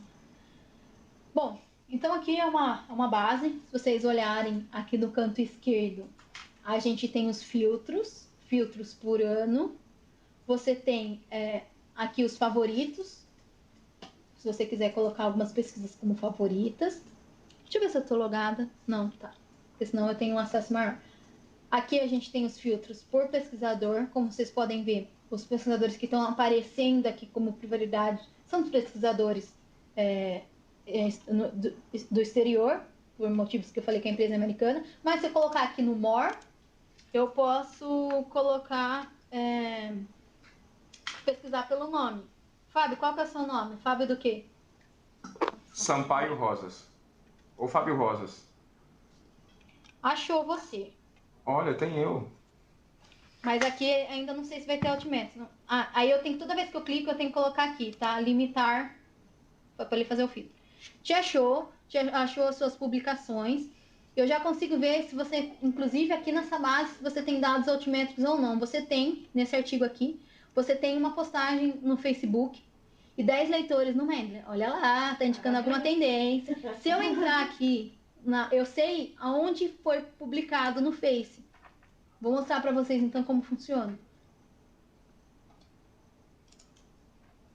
A: Bom, então aqui é uma base. Se vocês olharem aqui no canto esquerdo, a gente tem os filtros por ano. Você tem aqui os favoritos, se você quiser colocar algumas pesquisas como favoritas. Deixa eu ver se eu estou logada. Não, tá. Porque senão eu tenho um acesso maior. Aqui a gente tem os filtros por pesquisador. Como vocês podem ver, os pesquisadores que estão aparecendo aqui como prioridade são os pesquisadores do exterior, por motivos que eu falei que a empresa é americana. Mas se eu colocar aqui no More, eu posso colocar... pesquisar pelo nome. Fábio, qual que é o seu nome? Fábio do quê?
D: Sampaio Rosas. Ou Fábio Rosas.
A: Achou você.
D: Olha, tem eu.
A: Mas aqui ainda não sei se vai ter Altimetri. Aí eu tenho, toda vez que eu clico, eu tenho que colocar aqui, tá? Limitar, para ele fazer o filtro. Te achou as suas publicações. Eu já consigo ver se você, inclusive aqui nessa base, se você tem dados altimétricos ou não. Você tem, nesse artigo aqui, você tem uma postagem no Facebook e 10 leitores no Mendeley. Olha lá, tá indicando alguma tendência. Se eu entrar aqui, eu sei aonde foi publicado no Face. Vou mostrar para vocês então como funciona.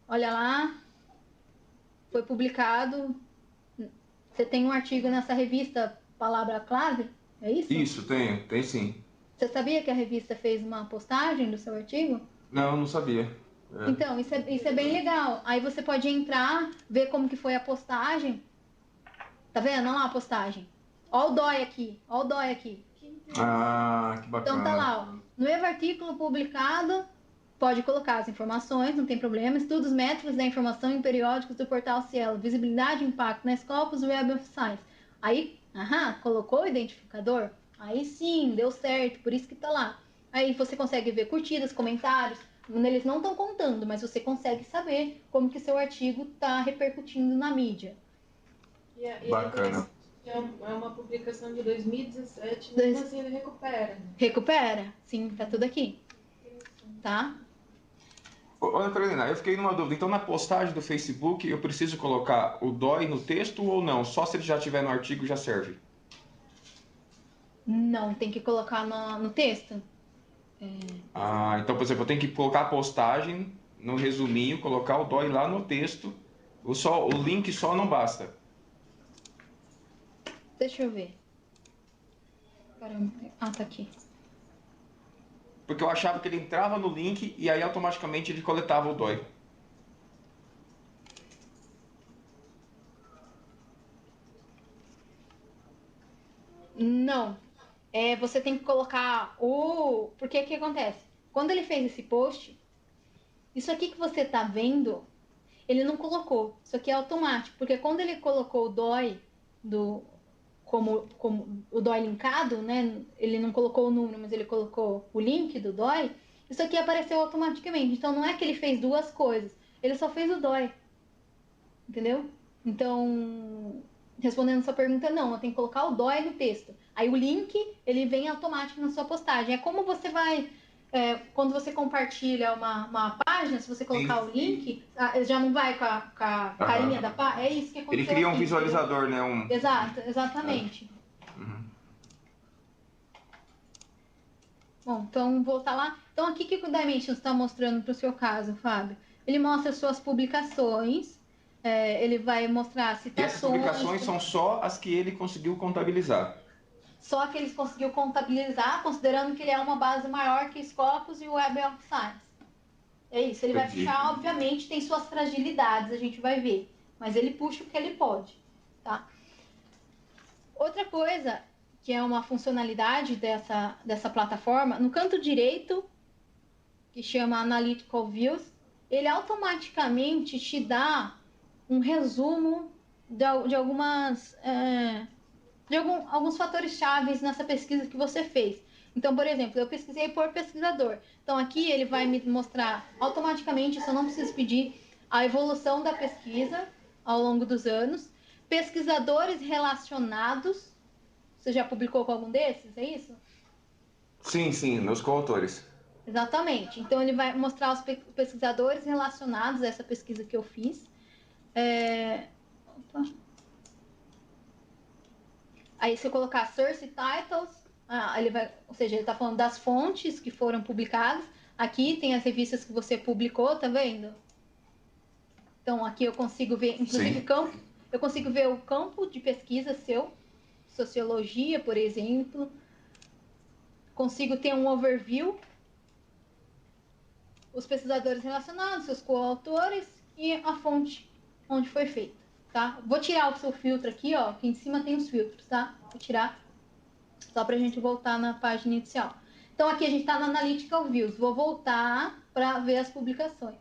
A: Olha lá, foi publicado. Você tem um artigo nessa revista Palavra-Clave? É isso?
D: Isso, tem sim.
A: Você sabia que a revista fez uma postagem do seu artigo?
D: Não sabia.
A: Então, isso é bem legal. Aí você pode entrar, ver como que foi a postagem. Tá vendo? Olha lá a postagem. Olha o DOI aqui. Olha o DOI aqui.
D: Ah, que bacana.
A: Então tá lá, ó. No novo artículo publicado, pode colocar as informações, não tem problema. Estudos métricos da informação em periódicos do portal Cielo. Visibilidade e impacto na Scopus Web of Science. Aí, colocou o identificador. Aí sim, deu certo, por isso que tá lá. Aí você consegue ver curtidas, comentários. Eles não estão contando, mas você consegue saber como que seu artigo está repercutindo na mídia.
D: Bacana.
C: É uma publicação de 2017, mesmo assim ele recupera. Né?
A: Recupera, sim, tá tudo aqui. Tá?
D: Olha, Carolina, eu fiquei numa dúvida. Então, na postagem do Facebook, eu preciso colocar o DOI no texto ou não? Só se ele já estiver no artigo já serve?
A: Não, tem que colocar no texto.
D: Então, por exemplo, eu tenho que colocar a postagem no resuminho, colocar o DOI lá no texto. O link só não basta.
A: Deixa eu ver. Caramba. Tá aqui.
D: Porque eu achava que ele entrava no link e aí automaticamente ele coletava o DOI.
A: Não. Você tem que colocar o... Porque o que acontece? Quando ele fez esse post, isso aqui que você tá vendo, ele não colocou. Isso aqui é automático. Porque quando ele colocou o DOI como o DOI linkado, né? Ele não colocou o número, mas ele colocou o link do DOI. Isso aqui apareceu automaticamente. Então, não é que ele fez duas coisas. Ele só fez o DOI. Entendeu? Então, respondendo a sua pergunta, não. Eu tenho que colocar o DOI no texto. Aí, o link, ele vem automático na sua postagem. É como você vai... quando você compartilha uma página, se você colocar o link, já não vai com a carinha da página. É isso que aconteceu.
D: Ele cria um
A: aqui,
D: visualizador, né?
A: Exatamente. Bom, então voltar lá. Então aqui que o Dimensions está mostrando para o seu caso, Fábio? Ele mostra suas publicações, ele vai mostrar citações.
D: E essas publicações são só as que ele conseguiu contabilizar.
A: Só que ele conseguiu contabilizar, considerando que ele é uma base maior que Scopus e o Web of Science. É isso, ele vai puxar, obviamente, tem suas fragilidades, a gente vai ver. Mas ele puxa o que ele pode, tá? Outra coisa, que é uma funcionalidade dessa plataforma, no canto direito, que chama Analytical Views, ele automaticamente te dá um resumo alguns fatores chaves nessa pesquisa que você fez. Então, por exemplo, eu pesquisei por pesquisador. Então, aqui ele vai me mostrar automaticamente, isso eu não preciso pedir, a evolução da pesquisa ao longo dos anos. Pesquisadores relacionados. Você já publicou com algum desses, é isso?
D: Sim, meus coautores.
A: Exatamente. Então, ele vai mostrar os pesquisadores relacionados a essa pesquisa que eu fiz. Opa. Aí, se eu colocar source titles, ele vai, ou seja, ele está falando das fontes que foram publicadas. Aqui tem as revistas que você publicou, tá vendo? Então, aqui eu consigo ver, inclusive, eu consigo ver o campo de pesquisa seu, sociologia, por exemplo. Consigo ter um overview, os pesquisadores relacionados, seus coautores e a fonte onde foi feita. Tá? Vou tirar o seu filtro aqui, ó. Aqui em cima tem os filtros, tá? Vou tirar só para a gente voltar na página inicial. Então, aqui a gente está na Analytical Views. Vou voltar para ver as publicações.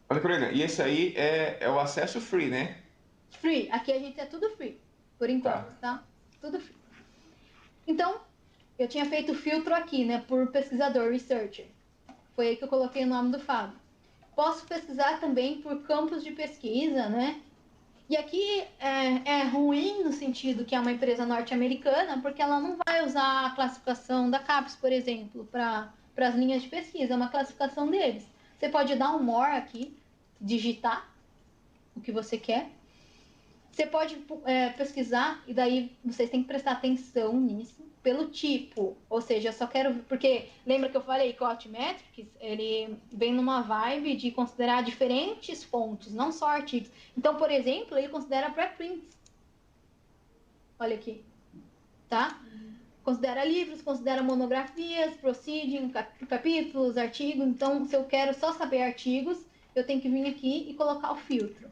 D: Olha, Carolina, e esse aí é o acesso free, né?
A: Free. Aqui a gente é tudo free, por enquanto, tá? Tudo free. Então, eu tinha feito o filtro aqui, né? Por pesquisador, researcher. Foi aí que eu coloquei o nome do Fábio. Posso pesquisar também por campos de pesquisa, né? E aqui é ruim no sentido que é uma empresa norte-americana, porque ela não vai usar a classificação da CAPES, por exemplo, para as linhas de pesquisa, é uma classificação deles. Você pode dar um more aqui, digitar o que você quer. Você pode pesquisar, e daí vocês têm que prestar atenção nisso, pelo tipo. Ou seja, eu só quero... Porque lembra que eu falei que o Altmetrics, ele vem numa vibe de considerar diferentes fontes, não só artigos. Então, por exemplo, ele considera preprints. Olha aqui. Tá? Considera livros, considera monografias, proceeding, capítulos, artigos. Então, se eu quero só saber artigos, eu tenho que vir aqui e colocar o filtro.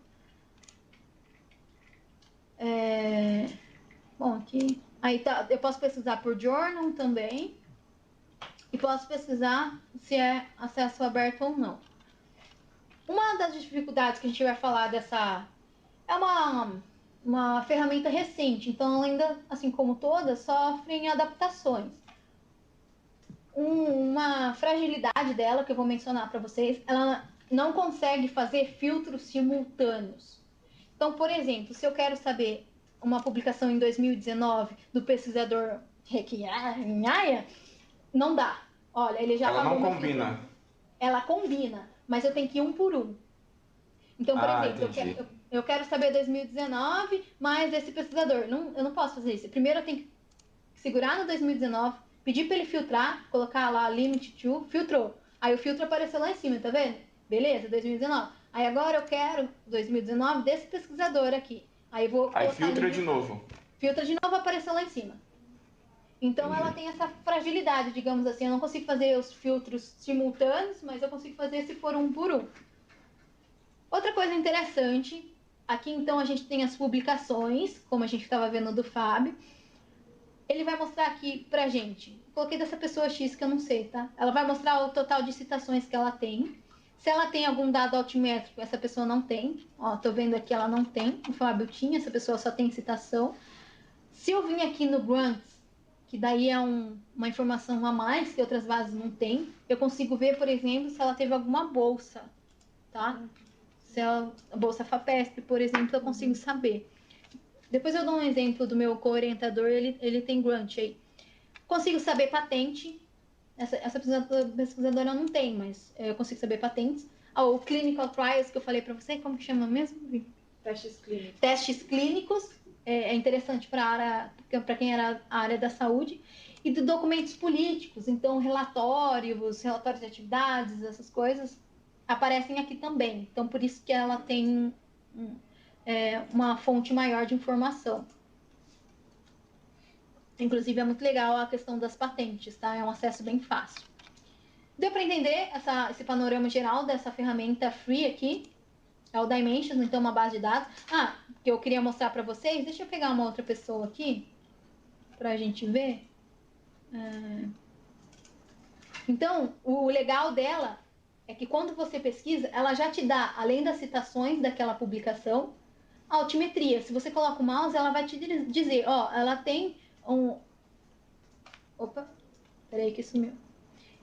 A: Bom, aqui... Aí tá, eu posso pesquisar por journal também. E posso pesquisar se é acesso aberto ou não. Uma das dificuldades que a gente vai falar dessa... É uma ferramenta recente, então ela ainda, assim como todas, sofrem adaptações. Uma fragilidade dela, que eu vou mencionar para vocês, ela não consegue fazer filtros simultâneos. Então, por exemplo, se eu quero saber uma publicação em 2019 do pesquisador Requiaia, não dá. Olha, ele já
D: Ela não combina.
A: Ela combina, mas eu tenho que ir um por um. Então, por exemplo, eu quero saber 2019, mas esse pesquisador, eu não posso fazer isso. Primeiro eu tenho que segurar no 2019, pedir para ele filtrar, colocar lá limit to, filtrou. Aí o filtro apareceu lá em cima, tá vendo? Beleza, 2019. Aí agora eu quero 2019 desse pesquisador aqui. Aí vou
D: Aí filtra de novo.
A: Filtra de novo, apareceu lá em cima. Então ela tem essa fragilidade, digamos assim. Eu não consigo fazer os filtros simultâneos, mas eu consigo fazer se for um por um. Outra coisa interessante, aqui então a gente tem as publicações, como a gente estava vendo do Fábio. Ele vai mostrar aqui pra gente. Coloquei dessa pessoa X que eu não sei, tá? Ela vai mostrar o total de citações que ela tem. Se ela tem algum dado altimétrico, essa pessoa não tem. Ó, tô vendo aqui, ela não tem. O Fábio tinha, essa pessoa só tem citação. Se eu vim aqui no Grants, que daí é uma informação a mais que outras bases não têm, eu consigo ver, por exemplo, se ela teve alguma bolsa, tá? Se a bolsa FAPESP, por exemplo, eu consigo saber. Depois eu dou um exemplo do meu co-orientador, ele tem Grant aí. Consigo saber patente. Essa pesquisadora não tem, mas eu consigo saber patentes. O Clinical Trials, que eu falei para você, como que chama mesmo?
C: Testes clínicos.
A: Testes clínicos. É interessante para quem era a área da saúde. E de documentos políticos. Então, relatórios de atividades, essas coisas, aparecem aqui também. Então, por isso que ela tem uma fonte maior de informação. Inclusive, é muito legal a questão das patentes, tá? É um acesso bem fácil. Deu para entender esse panorama geral dessa ferramenta free aqui? É o Dimensions, então uma base de dados. Que eu queria mostrar para vocês. Deixa eu pegar uma outra pessoa aqui, para a gente ver. Então, o legal dela é que quando você pesquisa, ela já te dá, além das citações daquela publicação, altimetria. Se você coloca o mouse, ela vai te dizer, ó, ela tem um... Opa, peraí que sumiu.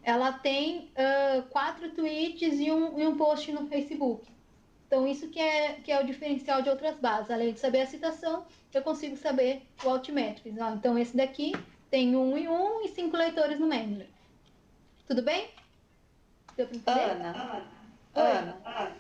A: Ela tem 4 tweets e um post no Facebook. Então, isso que é o diferencial de outras bases. Além de saber a citação, eu consigo saber o Altmetrics. Então, esse daqui tem 1 e 1 e 5 leitores no Mendeley. Tudo bem? Deu pra entender?
F: Ana,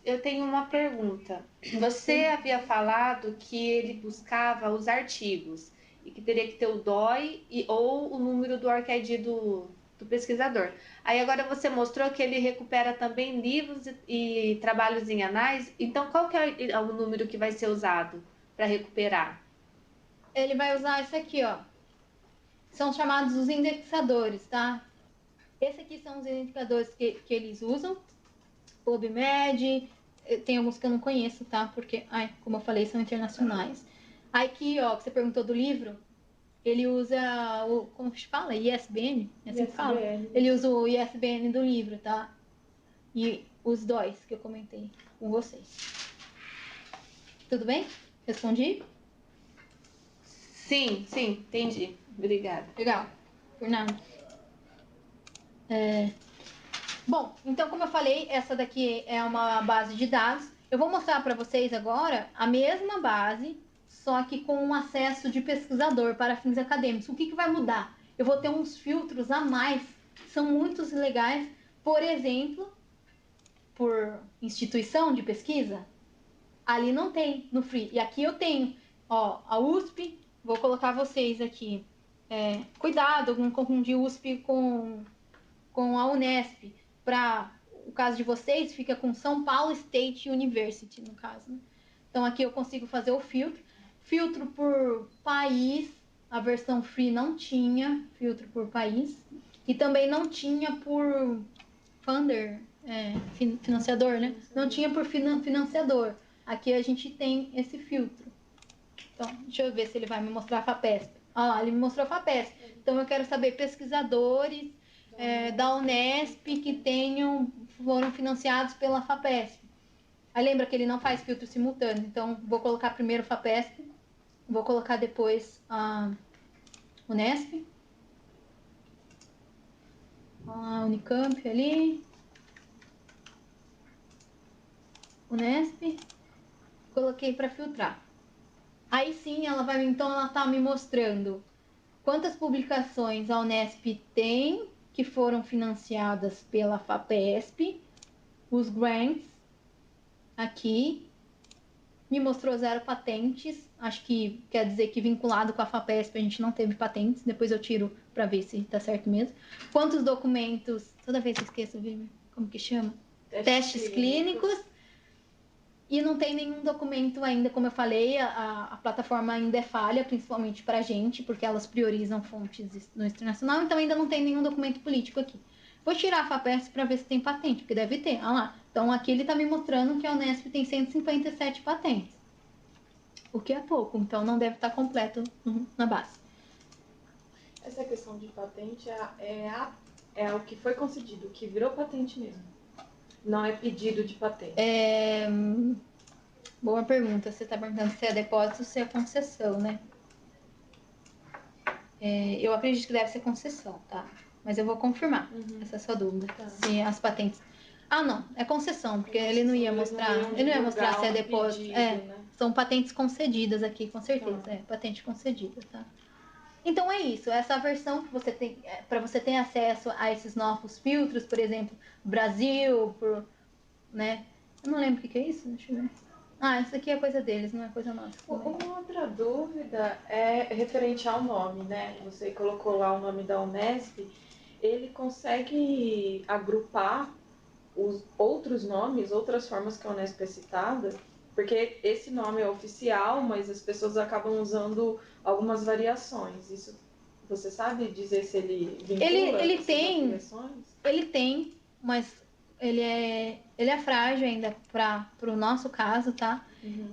F: eu tenho uma pergunta. Você havia falado que ele buscava os artigos e que teria que ter o DOI ou o número do ORCID do pesquisador. Aí agora você mostrou que ele recupera também livros e trabalhos em anais. Então, qual que é o número que vai ser usado para recuperar?
A: Ele vai usar esse aqui, ó. São chamados os indexadores, tá? Esse aqui são os indicadores que eles usam. PubMed, tem alguns que eu não conheço, tá? Porque, como eu falei, são internacionais. Aí aqui, ó, que você perguntou do livro, ele usa o, como se fala? ISBN? É assim que fala? Ele usa o ISBN do livro, tá? E os DOIs que eu comentei com vocês. Tudo bem? Respondi?
F: Sim, entendi. Obrigada.
A: Legal. Por nada. Bom, então como eu falei, essa daqui é uma base de dados. Eu vou mostrar para vocês agora a mesma base, só que com um acesso de pesquisador para fins acadêmicos. O que vai mudar? Eu vou ter uns filtros a mais, que são muito legais. Por exemplo, por instituição de pesquisa, ali não tem no Free. E aqui eu tenho, ó, a USP, vou colocar vocês aqui. Cuidado, não confundir USP com a Unesp. Para o caso de vocês, fica com São Paulo State University, no caso. Né? Então, aqui eu consigo fazer o filtro. Filtro por país, a versão Free não tinha filtro por país. E também não tinha por funder, financiador, né? Não tinha por financiador. Aqui a gente tem esse filtro. Então, deixa eu ver se ele vai me mostrar a FAPESP. Olha lá, ele me mostrou a FAPESP. Então, eu quero saber pesquisadores da Unesp que foram financiados pela FAPESP. Aí lembra que ele não faz filtro simultâneo, então vou colocar primeiro FAPESP, vou colocar depois a Unesp, a Unicamp ali, Unesp, coloquei para filtrar. Aí sim, ela tá me mostrando quantas publicações a Unesp tem que foram financiadas pela FAPESP, os grants, aqui, me mostrou 0 patentes, acho que quer dizer que vinculado com a FAPESP a gente não teve patentes, depois eu tiro para ver se tá certo mesmo. Quantos documentos, toda vez eu esqueço, como que chama? Testes clínicos. E não tem nenhum documento ainda, como eu falei, a plataforma ainda é falha, principalmente para a gente, porque elas priorizam fontes no internacional, então ainda não tem nenhum documento político aqui. Vou tirar a FAPESP para ver se tem patente, porque deve ter. Olha lá. Então aqui ele está me mostrando que a Unesp tem 157 patentes, o que é pouco, então não deve estar completo na base.
C: Essa questão de patente é o que foi concedido, o que virou patente mesmo. Não é pedido de patente.
A: Boa pergunta. Você está perguntando se é depósito ou se é concessão, né? Eu acredito que deve ser concessão, tá? Mas eu vou confirmar essa sua dúvida. Tá. Se as patentes... não. É concessão, porque ele não ia mostrar... Ele não ia mostrar se é depósito. Pedido, né? São patentes concedidas aqui, com certeza. Tá. Patente concedida, tá? Então é isso, essa versão que você tem, para você ter acesso a esses novos filtros, por exemplo, Brasil, né? Eu não lembro o que é isso, deixa eu ver. Isso aqui é coisa deles, não é coisa nossa.
C: Uma outra dúvida é referente ao nome, né? Você colocou lá o nome da Unesp, ele consegue agrupar os outros nomes, outras formas que a Unesp é citada? Porque esse nome é oficial, mas as pessoas acabam usando algumas variações. Isso você sabe dizer se ele vincula
A: ele tem
C: variações?
A: Ele tem, mas ele é frágil ainda para o nosso caso, tá?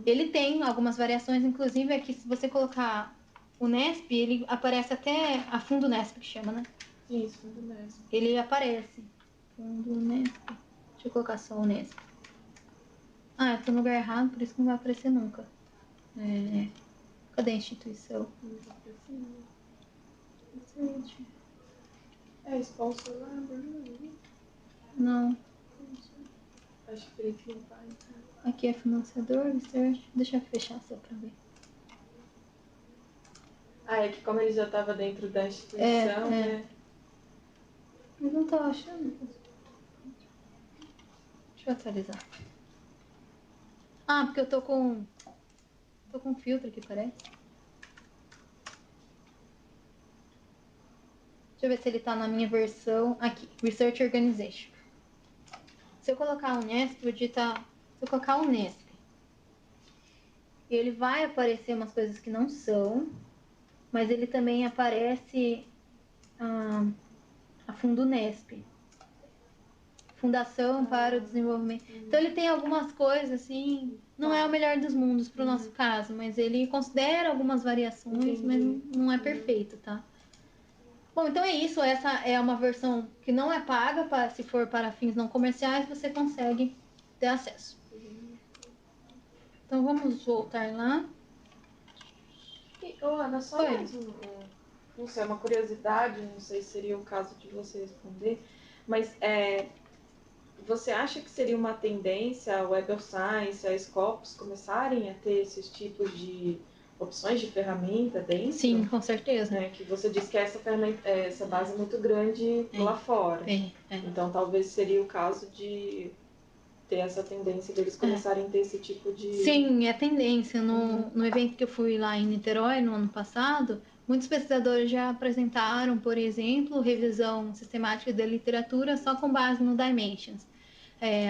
A: Ele tem algumas variações, inclusive aqui se você colocar Unesp, ele aparece até a Fundo Unesp que chama, né?
C: Isso, Fundo Unesp.
A: Ele aparece. Fundo Unesp. Deixa eu colocar só Unesp. Eu tô no lugar errado, por isso que não vai aparecer nunca. Cadê a instituição?
C: Sponsor lá,
A: Não.
C: acho que ele não vai.
A: Aqui é financiador, research. Deixa eu fechar só pra ver.
C: É que como ele já estava dentro da instituição, né?
A: Eu não tô achando. Deixa eu atualizar. Porque eu tô com filtro aqui, parece. Deixa eu ver se ele tá na minha versão. Aqui, Research Organization. Se eu colocar Unesp, vou digitar. Se eu colocar Unesp, ele vai aparecer umas coisas que não são, mas ele também aparece a Fundo Unesp. Fundação para o Desenvolvimento. Então ele tem algumas coisas assim, não é o melhor dos mundos para o nosso caso, mas ele considera algumas variações, mas não é perfeito, tá? Bom, então é isso. Essa é uma versão que não é paga, se for para fins não comerciais, você consegue ter acesso. Então vamos voltar lá.
C: Ana, só mais não sei, uma curiosidade, não sei se seria o caso de você responder, mas você acha que seria uma tendência a Web of Science, a Scopus começarem a ter esses tipos de opções de ferramenta dentro?
A: Sim, com certeza.
C: Que você disse que essa base é muito grande lá fora. Então talvez seria o caso de ter essa tendência deles começarem a ter esse tipo de...
A: Sim, é tendência. No evento que eu fui lá em Niterói no ano passado, muitos pesquisadores já apresentaram, por exemplo, revisão sistemática da literatura só com base no Dimensions.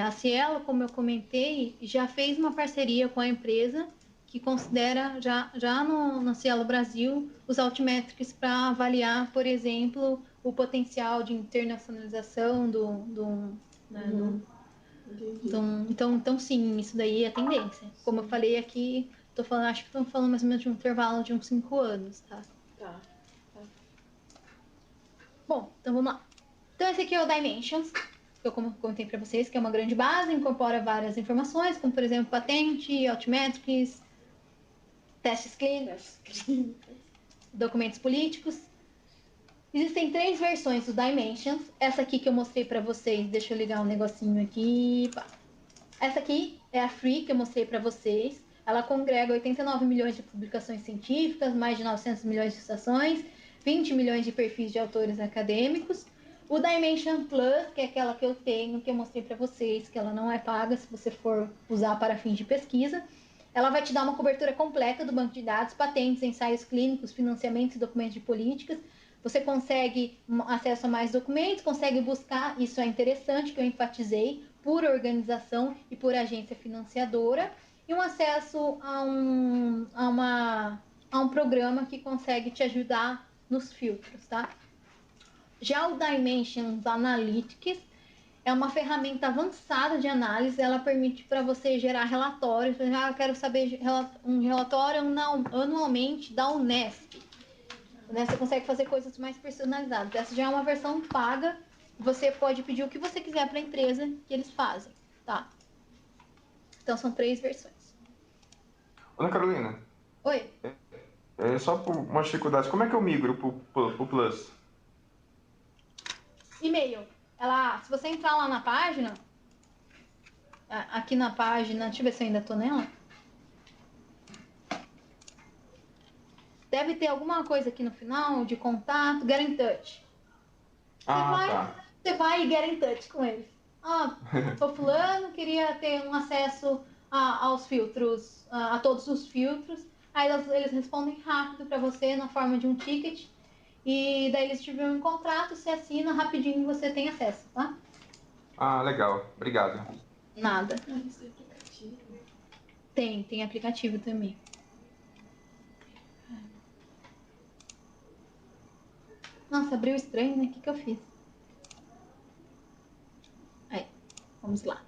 A: A Cielo, como eu comentei, já fez uma parceria com a empresa que considera já no Cielo Brasil os Altmetrics para avaliar, por exemplo, o potencial de internacionalização Então, sim, isso daí é tendência. Como eu falei aqui, acho que estou falando mais ou menos de um intervalo de uns 5 anos, tá?
C: Tá.
A: Bom, então vamos lá. Então, esse aqui é o Dimensions, que eu contei para vocês, que é uma grande base, incorpora várias informações, como, por exemplo, patente, Altmetrics, testes clínicos, documentos políticos. Existem 3 versões do Dimensions. Essa aqui que eu mostrei para vocês, deixa eu ligar um negocinho aqui. Essa aqui é a Free, que eu mostrei para vocês. Ela congrega 89 milhões de publicações científicas, mais de 900 milhões de citações, 20 milhões de perfis de autores acadêmicos. O Dimension Plus, que é aquela que eu tenho, que eu mostrei para vocês, que ela não é paga se você for usar para fins de pesquisa. Ela vai te dar uma cobertura completa do banco de dados, patentes, ensaios clínicos, financiamentos e documentos de políticas. Você consegue acesso a mais documentos, consegue buscar, isso é interessante, que eu enfatizei, por organização e por agência financiadora, e um acesso a um programa que consegue te ajudar nos filtros, tá? Já o Dimensions Analytics é uma ferramenta avançada de análise, ela permite para você gerar relatórios. Eu quero saber um relatório anualmente da Unesp. Você consegue fazer coisas mais personalizadas. Essa já é uma versão paga. Você pode pedir o que você quiser para a empresa que eles fazem, tá? Então são 3 versões.
D: Ana Carolina.
A: Oi.
D: Só por uma dificuldade, como é que eu migro pro Plus?
A: E-mail. Se você entrar lá na página, aqui na página, deixa eu ver se eu ainda tô nela. Deve ter alguma coisa aqui no final de contato, get in touch. Você vai e get in touch com eles. Sou fulano, queria ter um acesso aos filtros, a todos os filtros. Aí eles respondem rápido para você na forma de um ticket. E daí eles te enviam um contrato, você assina, rapidinho você tem acesso, tá?
D: Legal. Obrigado.
A: Nada. Tem aplicativo também. Nossa, abriu estranho, né? O que eu fiz? Aí, vamos lá.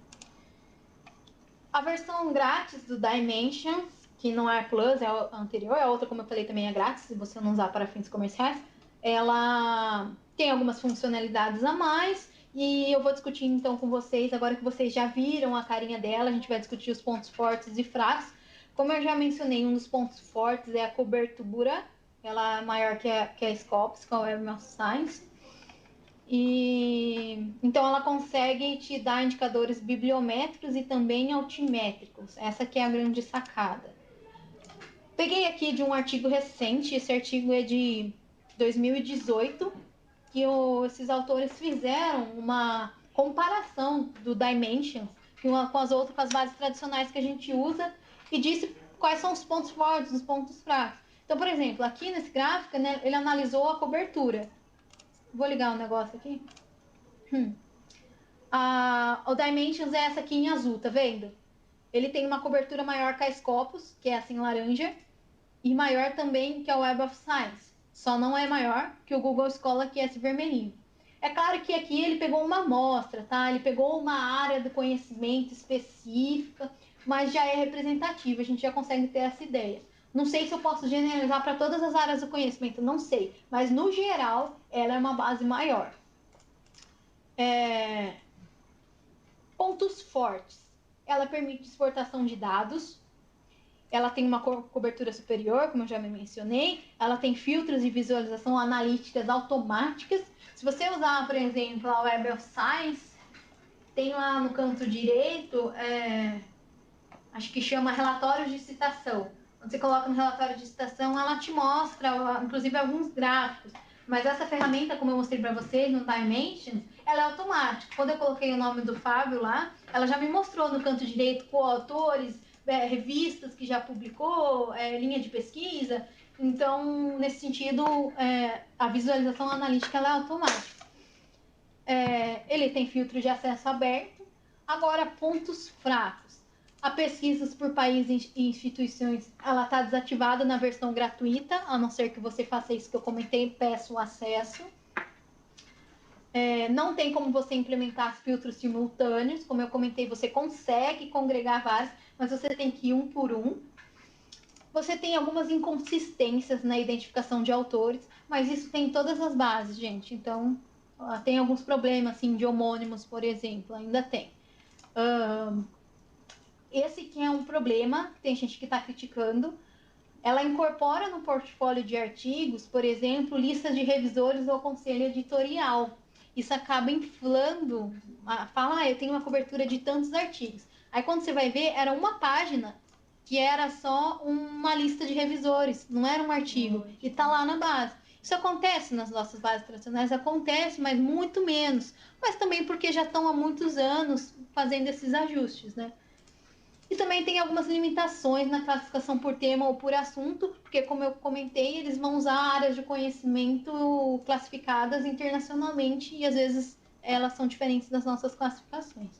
A: A versão grátis do Dimensions, que não é Plus, é a anterior, a outra, como eu falei, também é grátis, se você não usar para fins comerciais. Ela tem algumas funcionalidades a mais e eu vou discutir então com vocês, agora que vocês já viram a carinha dela, a gente vai discutir os pontos fortes e fracos. Como eu já mencionei, um dos pontos fortes é a cobertura. Ela é maior que a Scopus, que é o Web of Science. E então ela consegue te dar indicadores bibliométricos e também altimétricos. Essa que é a grande sacada. Peguei aqui de um artigo recente, esse artigo é de 2018, que esses autores fizeram uma comparação do Dimensions com as outras, com as bases tradicionais que a gente usa e disse quais são os pontos fortes, os pontos fracos. Então, por exemplo, aqui nesse gráfico, né, ele analisou a cobertura. Vou ligar um negócio aqui. O Dimensions é essa aqui em azul, tá vendo? Ele tem uma cobertura maior que a Scopus, que é essa em laranja, e maior também que a Web of Science. Só não é maior que o Google Scholar, que é esse vermelhinho. É claro que aqui ele pegou uma amostra, tá? Ele pegou uma área do conhecimento específica, mas já é representativa, a gente já consegue ter essa ideia. Não sei se eu posso generalizar para todas as áreas do conhecimento, não sei. Mas, no geral, ela é uma base maior. Pontos fortes. Ela permite exportação de dados. Ela tem uma cobertura superior, como eu já mencionei. Ela tem filtros de visualização analíticas automáticas. Se você usar, por exemplo, a Web of Science, tem lá no canto direito, acho que chama relatórios de citação. Quando você coloca no relatório de citação, ela te mostra, inclusive, alguns gráficos. Mas essa ferramenta, como eu mostrei para vocês no Dimensions, ela é automática. Quando eu coloquei o nome do Fábio lá, ela já me mostrou no canto direito coautores, revistas que já publicou, linha de pesquisa. Então, nesse sentido, a visualização analítica ela é automática. Ele tem filtro de acesso aberto. Agora, pontos fracos. A pesquisas por países e instituições, ela está desativada na versão gratuita, a não ser que você faça isso que eu comentei, peça o acesso. Não tem como você implementar filtros simultâneos, como eu comentei, você consegue congregar vários, mas você tem que ir um por um. Você tem algumas inconsistências na identificação de autores, mas isso tem em todas as bases, gente. Então, tem alguns problemas, assim, de homônimos, por exemplo, ainda tem. Esse que é um problema, tem gente que está criticando. Ela incorpora no portfólio de artigos, por exemplo, listas de revisores ou conselho editorial. Isso acaba inflando, fala, eu tenho uma cobertura de tantos artigos. Aí quando você vai ver, era uma página que era só uma lista de revisores, não era um artigo, e está lá na base. Isso acontece nas nossas bases tradicionais, acontece, mas muito menos. Mas também porque já estão há muitos anos fazendo esses ajustes, né? E também tem algumas limitações na classificação por tema ou por assunto, porque, como eu comentei, eles vão usar áreas de conhecimento classificadas internacionalmente e, às vezes, elas são diferentes das nossas classificações.